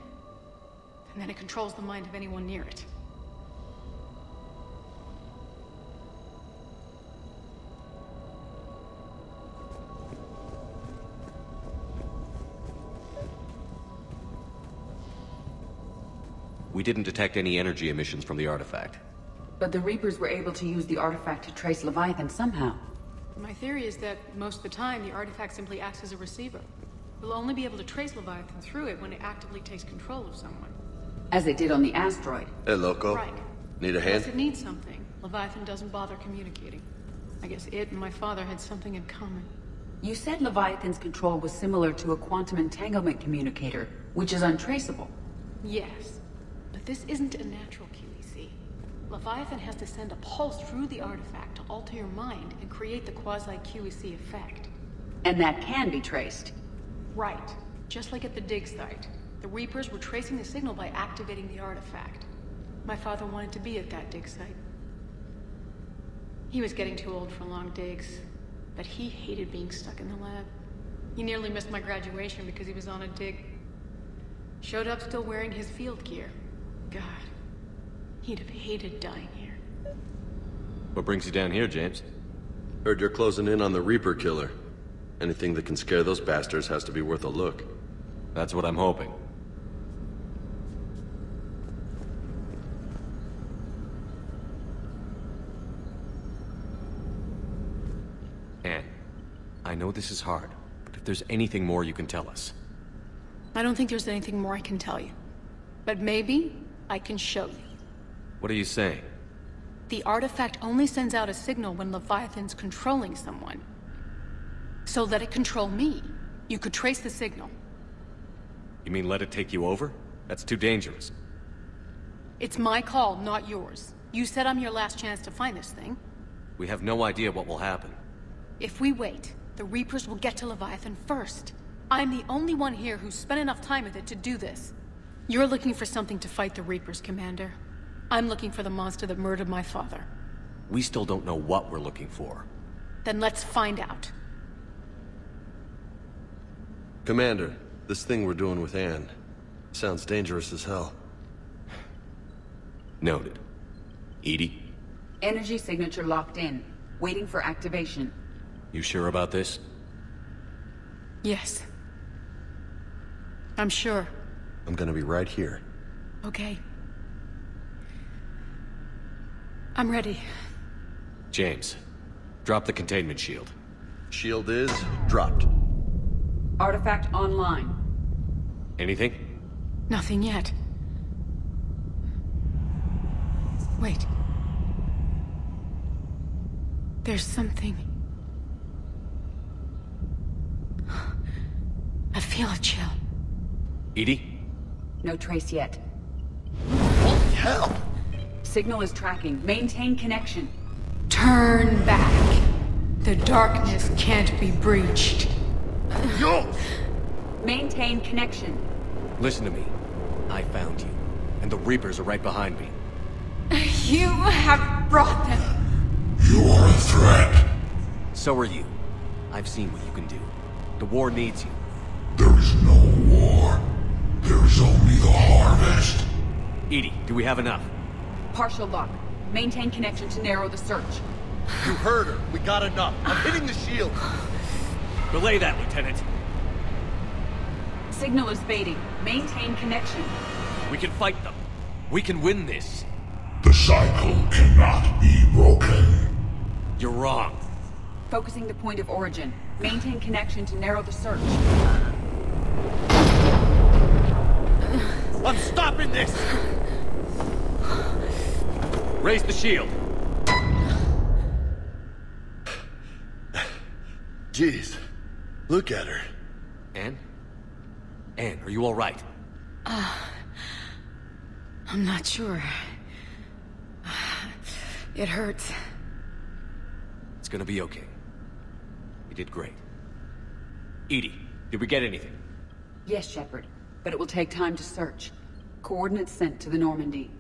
and then it controls the mind of anyone near it. We didn't detect any energy emissions from the artifact. But the Reapers were able to use the artifact to trace Leviathan somehow. My theory is that most of the time, the artifact simply acts as a receiver. We'll only be able to trace Leviathan through it when it actively takes control of someone. As it did on the asteroid. Hey, Loco. Right. Need a hand? Unless it needs something, Leviathan doesn't bother communicating. I guess it and my father had something in common. You said Leviathan's control was similar to a quantum entanglement communicator, which is untraceable. Yes. But this isn't a natural QEC. Leviathan has to send a pulse through the artifact to alter your mind and create the quasi-QEC effect. And that can be traced. Right. Just like at the dig site. The Reapers were tracing the signal by activating the artifact. My father wanted to be at that dig site. He was getting too old for long digs, but he hated being stuck in the lab. He nearly missed my graduation because he was on a dig. Showed up still wearing his field gear. God, he'd have hated dying here. What brings you down here, James? Heard you're closing in on the Reaper killer. Anything that can scare those bastards has to be worth a look. That's what I'm hoping. Anne, I know this is hard, but if there's anything more you can tell us. I don't think there's anything more I can tell you. But maybe I can show you. What are you saying? The artifact only sends out a signal when Leviathan's controlling someone. So let it control me. You could trace the signal. You mean let it take you over? That's too dangerous. It's my call, not yours. You said I'm your last chance to find this thing. We have no idea what will happen. If we wait, the Reapers will get to Leviathan first. I'm the only one here who's spent enough time with it to do this. You're looking for something to fight the Reapers, Commander. I'm looking for the monster that murdered my father. We still don't know what we're looking for. Then let's find out. Commander, this thing we're doing with Anne sounds dangerous as hell. Noted. Edie? Energy signature locked in. Waiting for activation. You sure about this? Yes. I'm sure. I'm gonna be right here. Okay. I'm ready. James, drop the containment shield. Shield is dropped. Artifact online. Anything? Nothing yet. Wait. There's something. I feel a chill. Edie? No trace yet. Holy hell! Signal is tracking. Maintain connection. Turn back. The darkness can't be breached. Yo! Maintain connection. Listen to me. I found you, and the Reapers are right behind me. You have brought them. You are a threat. So are you. I've seen what you can do. The war needs you. There is no war. There is only the harvest. Edie, do we have enough? Partial lock. Maintain connection to narrow the search. You heard her. We got enough. I'm hitting the shield. Relay that, Lieutenant. Signal is fading. Maintain connection. We can fight them. We can win this. The cycle cannot be broken. You're wrong. Focusing the point of origin. Maintain connection to narrow the search. I'm stopping this! Raise the shield. Jeez. Look at her. Anne? Anne, are you all right? I'm not sure. It hurts. It's gonna be okay. You did great. Edie, did we get anything? Yes, Shepard. But it will take time to search. Coordinates sent to the Normandy.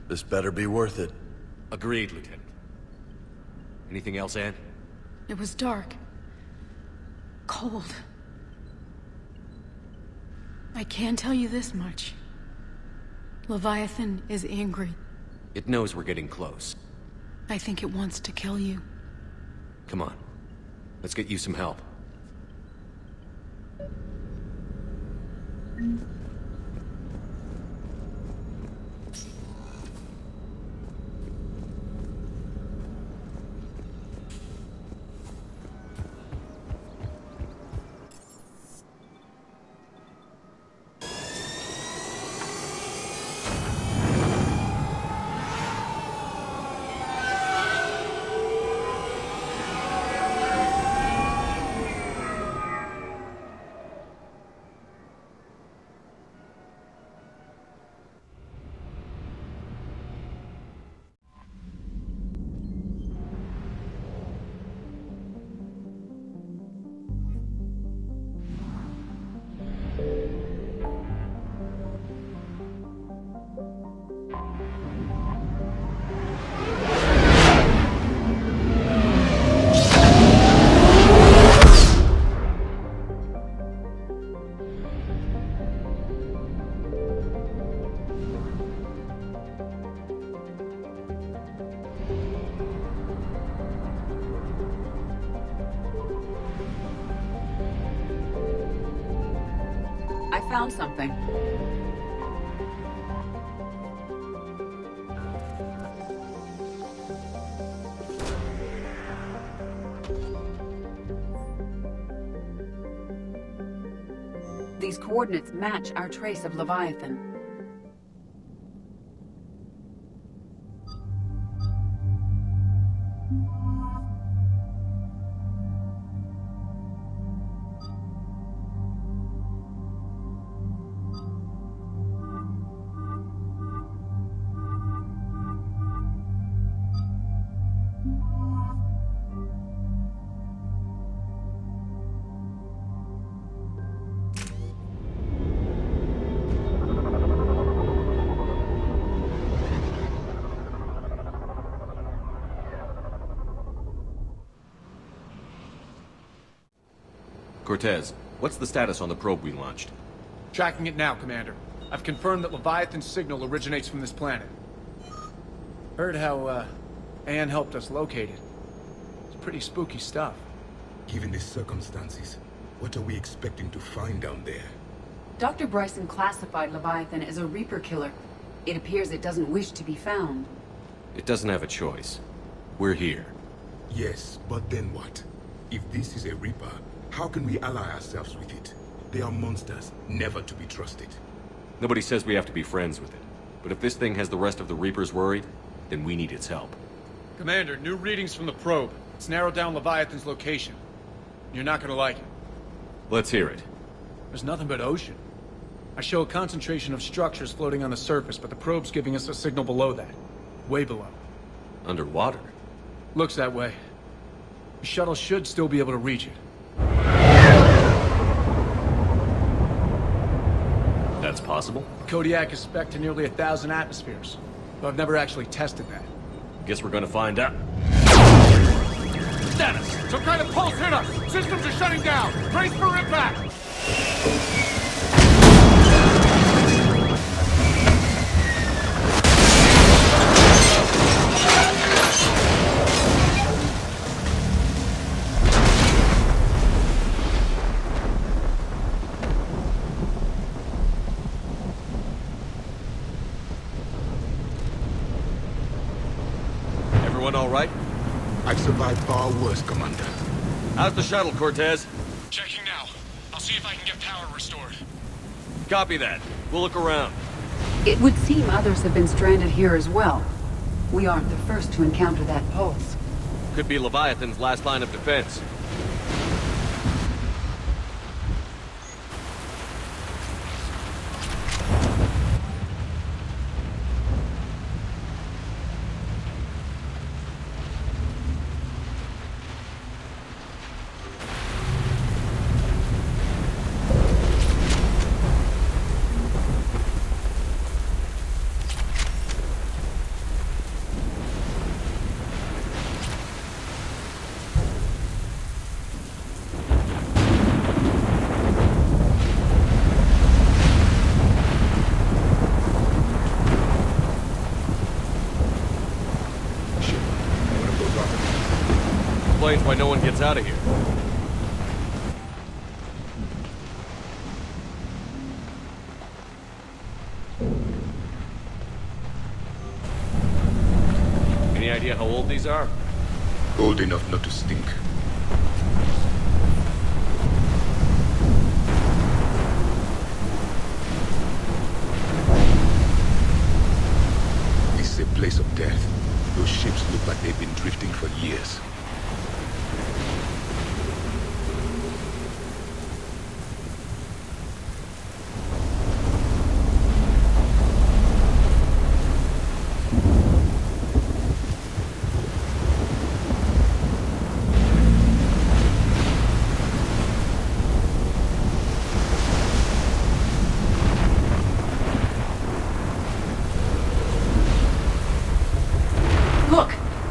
This better be worth it. Agreed, Lieutenant. Anything else, Anne? It was dark. Cold. I can tell you this much. Leviathan is angry. It knows we're getting close. I think it wants to kill you. Come on. Let's get you some help. I found something. These coordinates match our trace of Leviathan. Cortez, what's the status on the probe we launched? Tracking it now, Commander. I've confirmed that Leviathan's signal originates from this planet. Heard how, Anne helped us locate it. It's pretty spooky stuff. Given the circumstances, what are we expecting to find down there? Dr. Bryson classified Leviathan as a Reaper killer. It appears it doesn't wish to be found. It doesn't have a choice. We're here. Yes, but then what? If this is a Reaper, how can we ally ourselves with it? They are monsters, never to be trusted. Nobody says we have to be friends with it. But if this thing has the rest of the Reapers worried, then we need its help. Commander, new readings from the probe. It's narrowed down Leviathan's location. You're not gonna like it. Let's hear it. There's nothing but ocean. I show a concentration of structures floating on the surface, but the probe's giving us a signal below that. Way below. Underwater? Looks that way. The shuttle should still be able to reach it. That's possible? Kodiak is spec'd to nearly 1,000 atmospheres, though I've never actually tested that. Guess we're gonna find out. Status! Some kind of pulse hit us! Systems are shutting down! Brace for impact! All right? I've survived far worse, Commander. How's the shuttle, Cortez? Checking now. I'll see if I can get power restored. Copy that. We'll look around. It would seem others have been stranded here as well. We aren't the first to encounter that pulse. Could be Leviathan's last line of defense. Explains why no one gets out of here. Any idea how old these are? Old enough not to stink. This is a place of death. Those ships look like they've been drifting for years.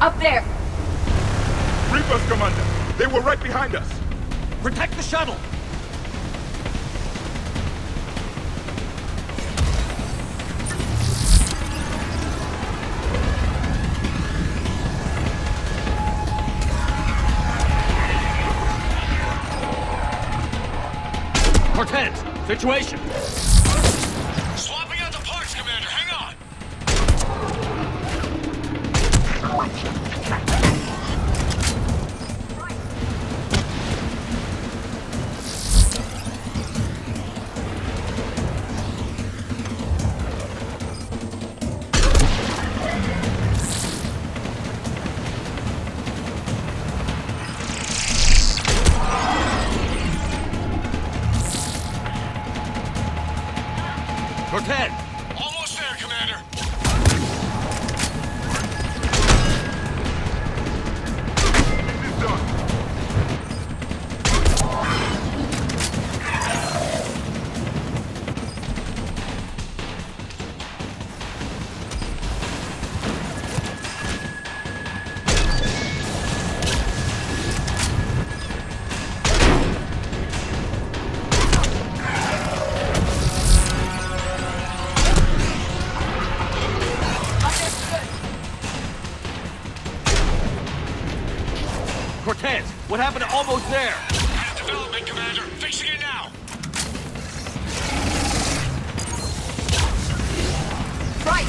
Up there! Reapers, Commander! They were right behind us! Protect the shuttle! Cortez! Situation! Swapping out the parts, Commander. Hang on! Cortez! Almost there, Commander. This is done. Cortez, what happened to almost there? Had a development, Commander. Fixing it now. Right.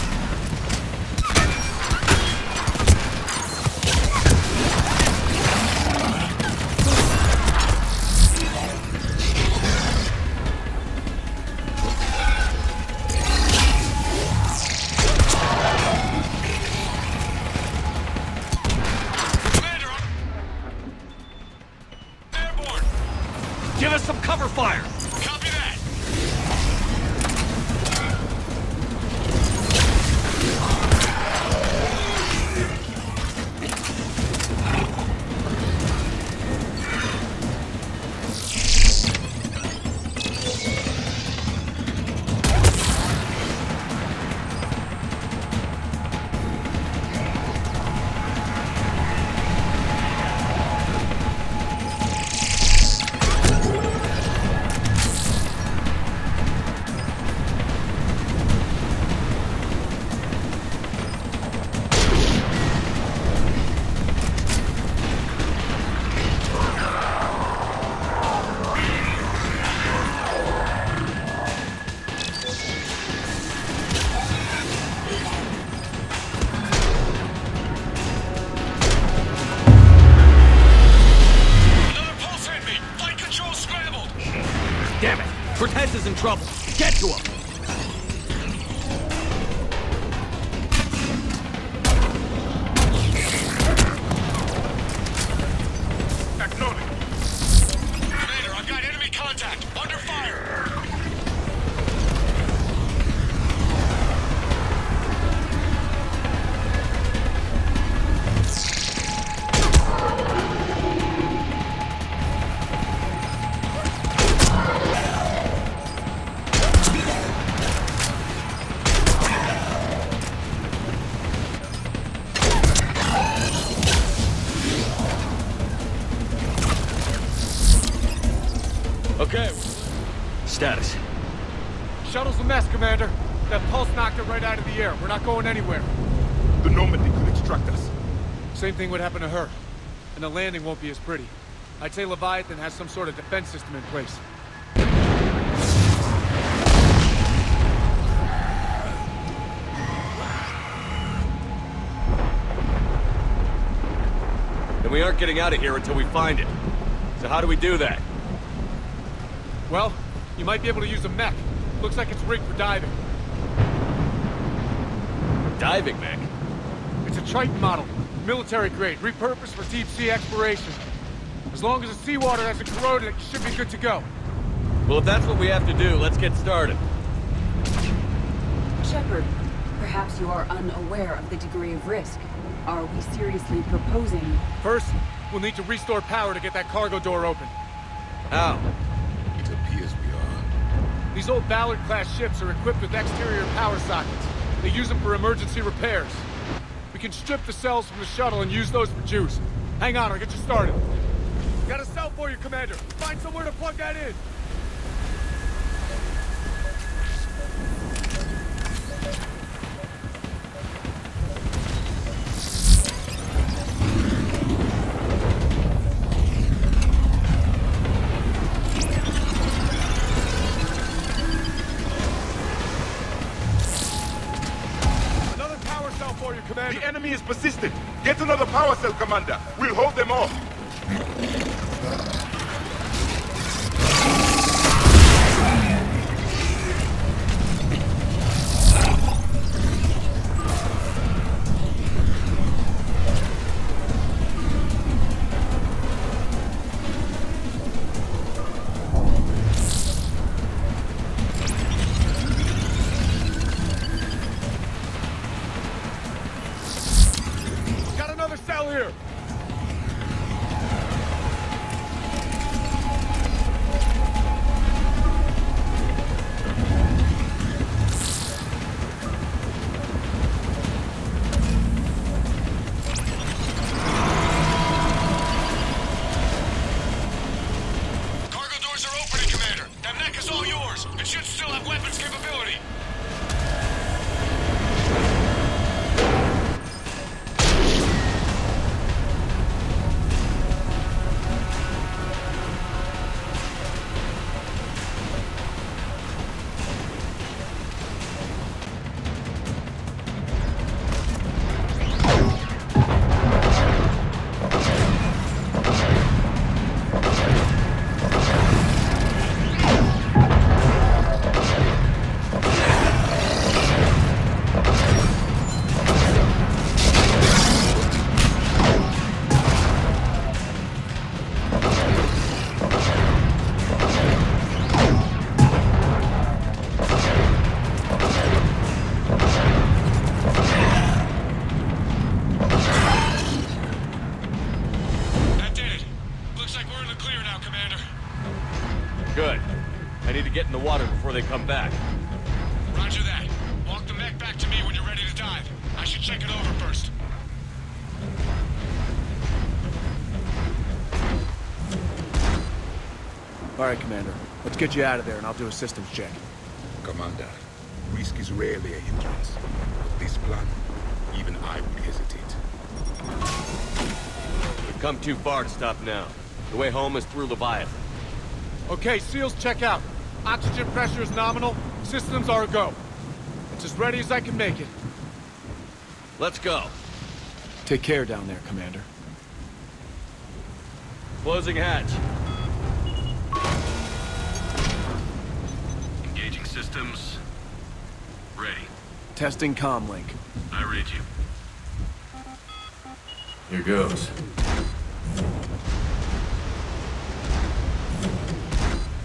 Give us some cover fire! Copy that. Damn it! Cortez is in trouble! Get to him! Commander, I've got enemy contact. Under fire. Okay. Status. Shuttle's a mess, Commander. That pulse knocked it right out of the air. We're not going anywhere. The Normandy could extract us. Same thing would happen to her. And the landing won't be as pretty. I'd say Leviathan has some sort of defense system in place. And we aren't getting out of here until we find it. So how do we do that? Well, you might be able to use a mech. Looks like it's rigged for diving. Diving mech? It's a Triton model. Military grade, repurposed for deep sea exploration. As long as the seawater hasn't corroded, it should be good to go. Well, if that's what we have to do, let's get started. Shepard, perhaps you are unaware of the degree of risk. Are we seriously proposing... First, we'll need to restore power to get that cargo door open. How? It appears we are. These old Ballard-class ships are equipped with exterior power sockets. They use them for emergency repairs. We can strip the cells from the shuttle and use those for juice. Hang on, I'll get you started. Got a cell for you, Commander. Find somewhere to plug that in. Commander. The enemy is persistent. Get another power cell, Commander. We'll hold them off. They come back. Roger that. Walk the mech back to me when you're ready to dive. I should check it over first. All right, Commander. Let's get you out of there and I'll do a systems check. Commander, risk is rarely a hindrance. But this plan, even I would hesitate. We've come too far to stop now. The way home is through Leviathan. Okay, SEALs, check out. Oxygen pressure is nominal. Systems are a go. It's as ready as I can make it. Let's go. Take care down there, Commander. Closing hatch. Engaging systems. Ready. Testing comm link. I read you. Here goes.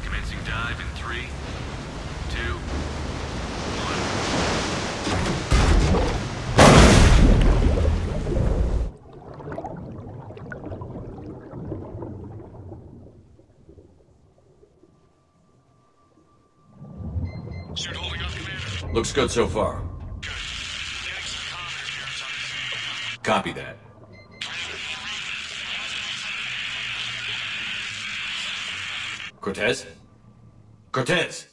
Commencing dive in 3, 2, 1. Suit holding up, Commander. Looks good so far. Copy that. Cortez? Cortez!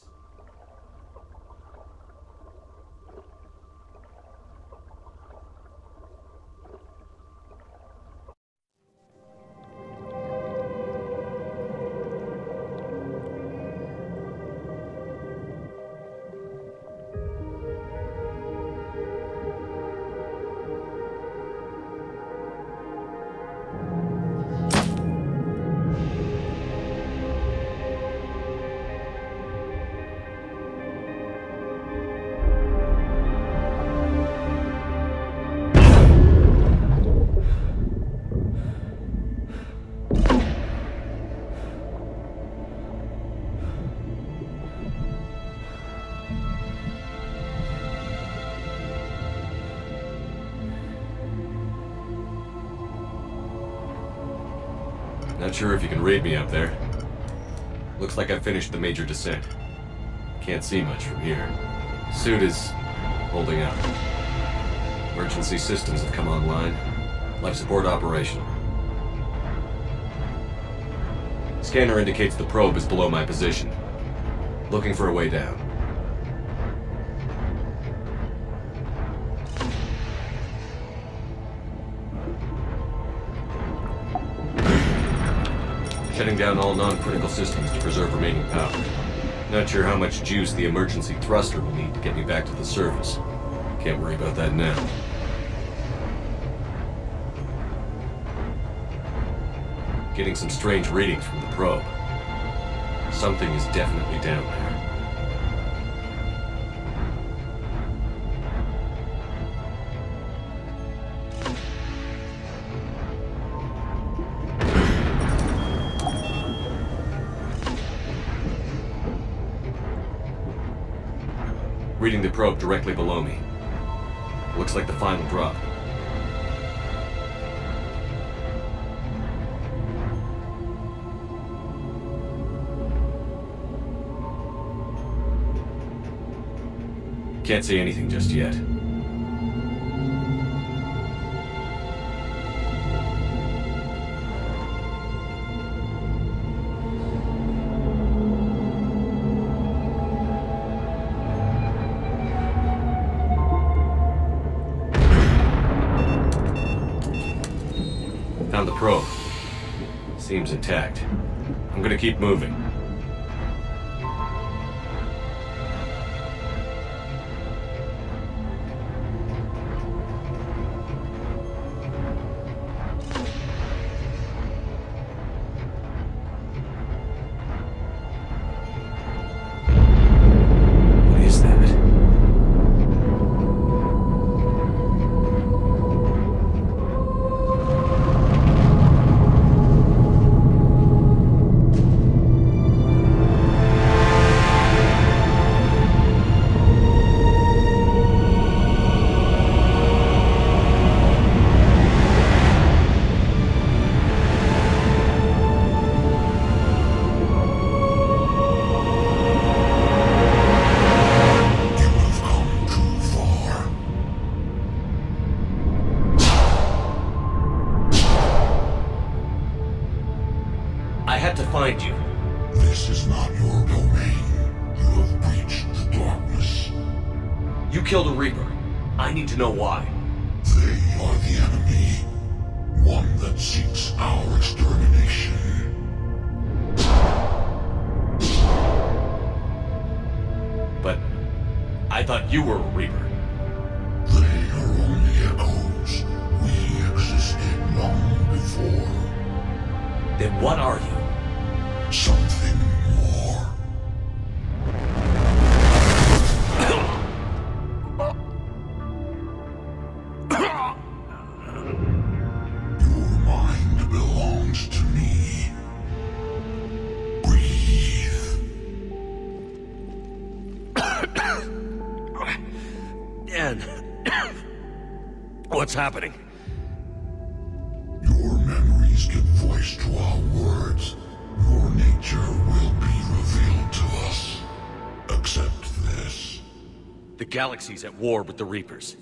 Not sure if you can read me up there. Looks like I finished the major descent. Can't see much from here. Suit is holding up. Emergency systems have come online. Life support operational. Scanner indicates the probe is below my position. Looking for a way down. Shutting down all non-critical systems to preserve remaining power. Not sure how much juice the emergency thruster will need to get me back to the surface. Can't worry about that now. Getting some strange readings from the probe. Something is definitely down there. Reading the probe directly below me. Looks like the final drop. Can't say anything just yet. Found the probe. Seems intact. I'm gonna keep moving. This is not your domain. You have breached the darkness. You killed a Reaper. I need to know why. They are the enemy. One that seeks our extermination. But I thought you were a Reaper. They are only echoes. We existed long before. Then what are you? Something more. Your mind belongs to me. Breathe. Dan, what's happening? Your memories give voice to our words. Your nature will be revealed to us. Accept this. The galaxy's at war with the Reapers.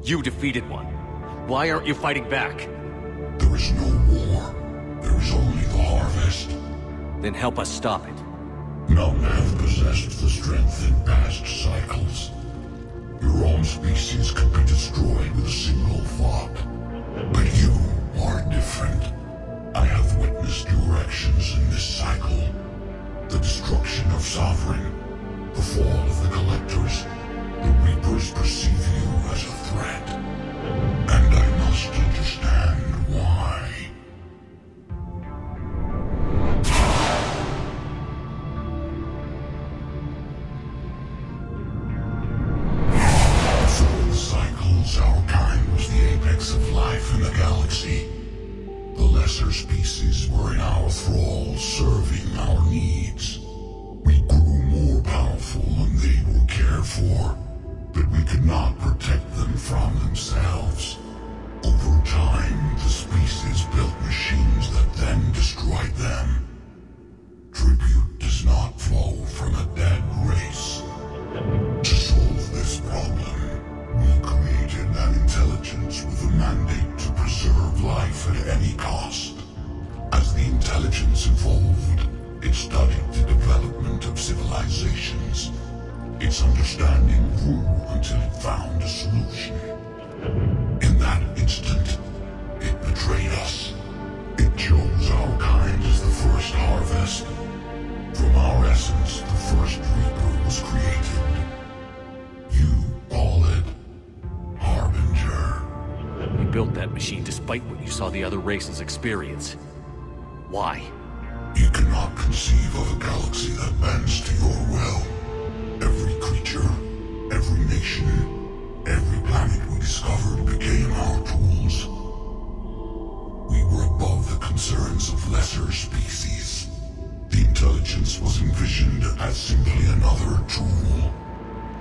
You defeated one. Why aren't you fighting back? There is no war. There is only the harvest. Then help us stop it. None have possessed the strength in past cycles. Your own species could be destroyed with a single thought. But you are different. I have witnessed your actions in this cycle. The destruction of Sovereign, the fall of the Collectors. The Reapers perceive you as a threat. And I must understand why. Before the cycles, our kind was the apex of life in the galaxy. The lesser species were in our thrall, serving our needs. We grew more powerful and they were cared for, but we could not protect them from themselves. Over time, the species built machines that then destroyed them. Tribute does not flow from a dead race. To solve this problem, we created an intelligence with a mandate to preserve life at any cost. As the intelligence evolved, it studied the development of civilizations. Its understanding grew until it found a solution. In that instant, it betrayed us. It chose our kind as the first harvest. From our essence, the first Reaper was created. You call it Harbinger. You built that machine despite what you saw the other races experience. Why? You cannot conceive of a galaxy that bends to your will. Every creature, every nation, every planet we discovered became our tools. We were above the concerns of lesser species. The intelligence was envisioned as simply another tool.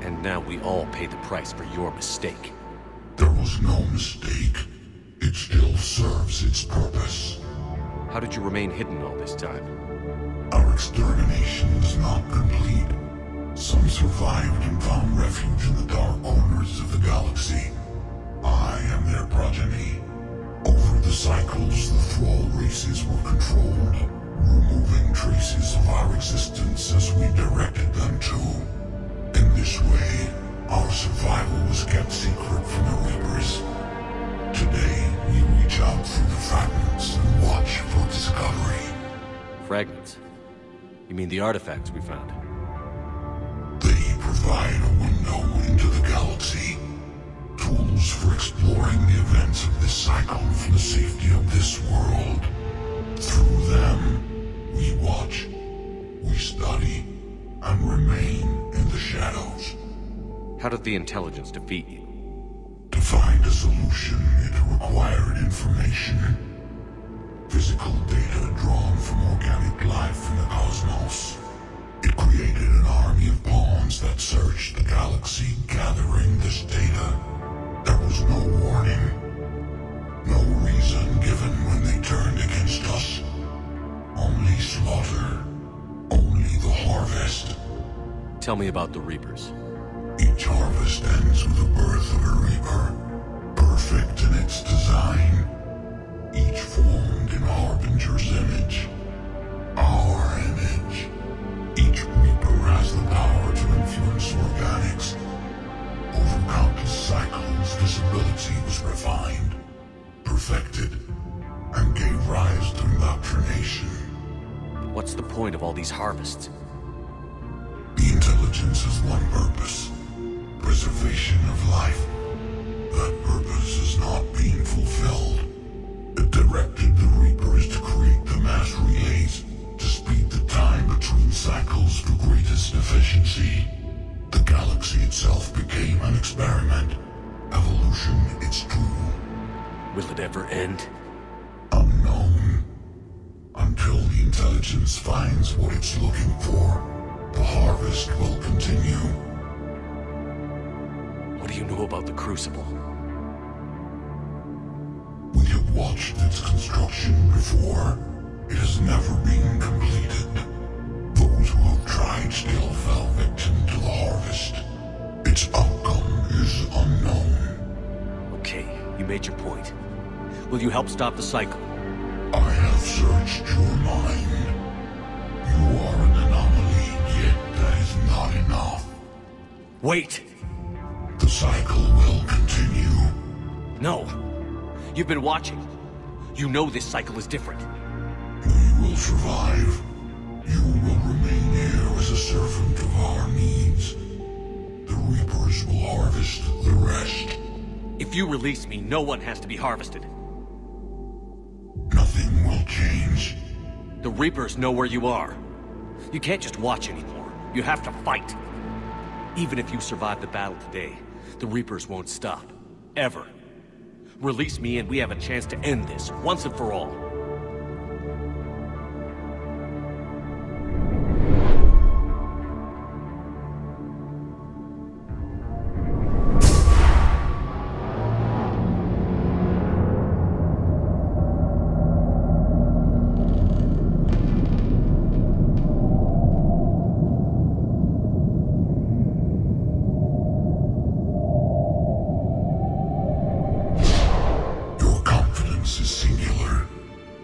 And now we all pay the price for your mistake. There was no mistake. It still serves its purpose. How did you remain hidden all this time? Our extermination is not complete. Some survived and found refuge in the dark corners of the galaxy. I am their progeny. Over the cycles, the thrall races were controlled, removing traces of our existence as we directed them to. In this way, our survival was kept secret from the Reapers. Today, we reach out through the fragments and watch for discovery. Fragments? You mean the artifacts we found? They provide a window into the galaxy. Tools for exploring the events of this cycle from the safety of this world. Through them, we watch, we study, and remain in the shadows. How did the intelligence defeat you? To find a solution, it required information. Physical data drawn from organic life in the cosmos. It created an army of pawns that searched the galaxy, gathering this data. There was no warning. No reason given when they turned against us. Only slaughter. Only the harvest. Tell me about the Reapers. Each harvest ends with the birth of a Reaper. Perfect in its design. Each formed in Harbinger's image. Our image. Each Reaper has the power to influence organics. Over countless cycles, this ability was refined, perfected, and gave rise to indoctrination. What's the point of all these harvests? The intelligence has one purpose. Preservation of life. That purpose is not being fulfilled. It directed the Reapers to create the mass relays to speed the time between cycles to greatest efficiency. The galaxy itself became an experiment. Evolution its tool. Will it ever end? Unknown. Until the intelligence finds what it's looking for, the harvest will continue. What do you know about the Crucible? We have watched its construction before. It has never been completed. Those who have tried still fell victim to the harvest. Its outcome is unknown. Okay, you made your point. Will you help stop the cycle? I have searched your mind. You are an anomaly, yet that is not enough. Wait! The cycle will continue. No. You've been watching. You know this cycle is different. We will survive. You will remain here as a servant of our needs. The Reapers will harvest the rest. If you release me, no one has to be harvested. Nothing will change. The Reapers know where you are. You can't just watch anymore. You have to fight. Even if you survive the battle today, the Reapers won't stop. Ever. Release me and we have a chance to end this, once and for all.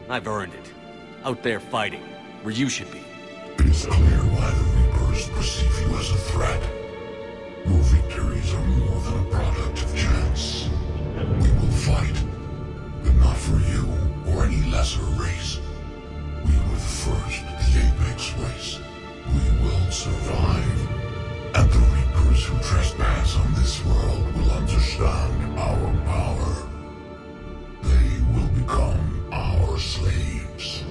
I've earned it. Out there fighting, where you should be. It is clear why the Reapers perceive you as a threat. Your victories are more than a product of chance. We will fight, but not for you or any lesser race. We were the first, the Apex race. We will survive. And the Reapers who trespass on this world will understand our power. They will become our slaves.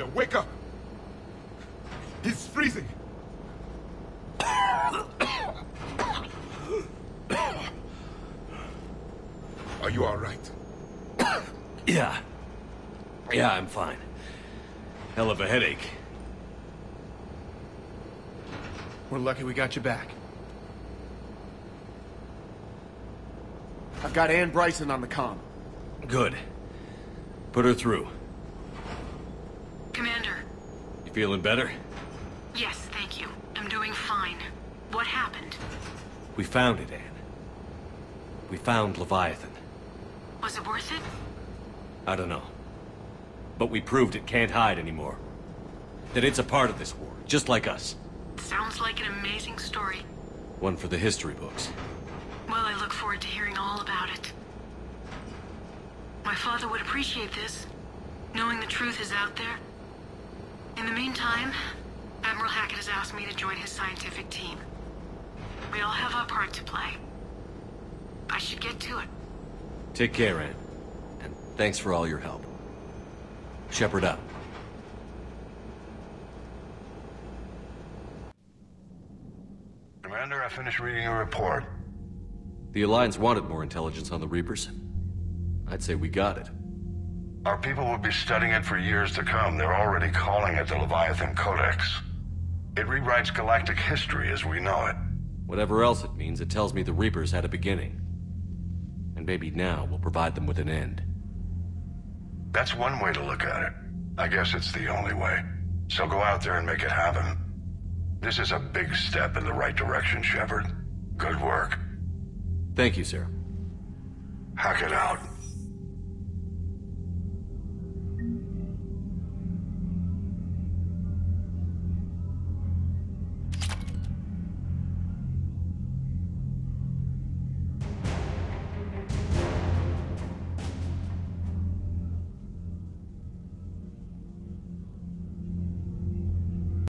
wake up! He's freezing! Are you alright? Yeah. Yeah, I'm fine. Hell of a headache. We're lucky we got you back. I've got Ann Bryson on the comm. Good. Put her through. Commander. You feeling better? Yes, thank you. I'm doing fine. What happened? We found it, Ann. We found Leviathan. Was it worth it? I don't know. But we proved it can't hide anymore. That it's a part of this war, just like us. Sounds like an amazing story. One for the history books. Well, I look forward to hearing all about it. My father would appreciate this, knowing the truth is out there. In the meantime, Admiral Hackett has asked me to join his scientific team. We all have our part to play. I should get to it. Take care, Ann. And thanks for all your help. Shepard out. Commander, I finished reading your report. The Alliance wanted more intelligence on the Reapers. I'd say we got it. Our people will be studying it for years to come. They're already calling it the Leviathan Codex. It rewrites galactic history as we know it. Whatever else it means, it tells me the Reapers had a beginning. And maybe now we'll provide them with an end. That's one way to look at it. I guess it's the only way. So go out there and make it happen. This is a big step in the right direction, Shepard. Good work. Thank you, sir. Hackett out.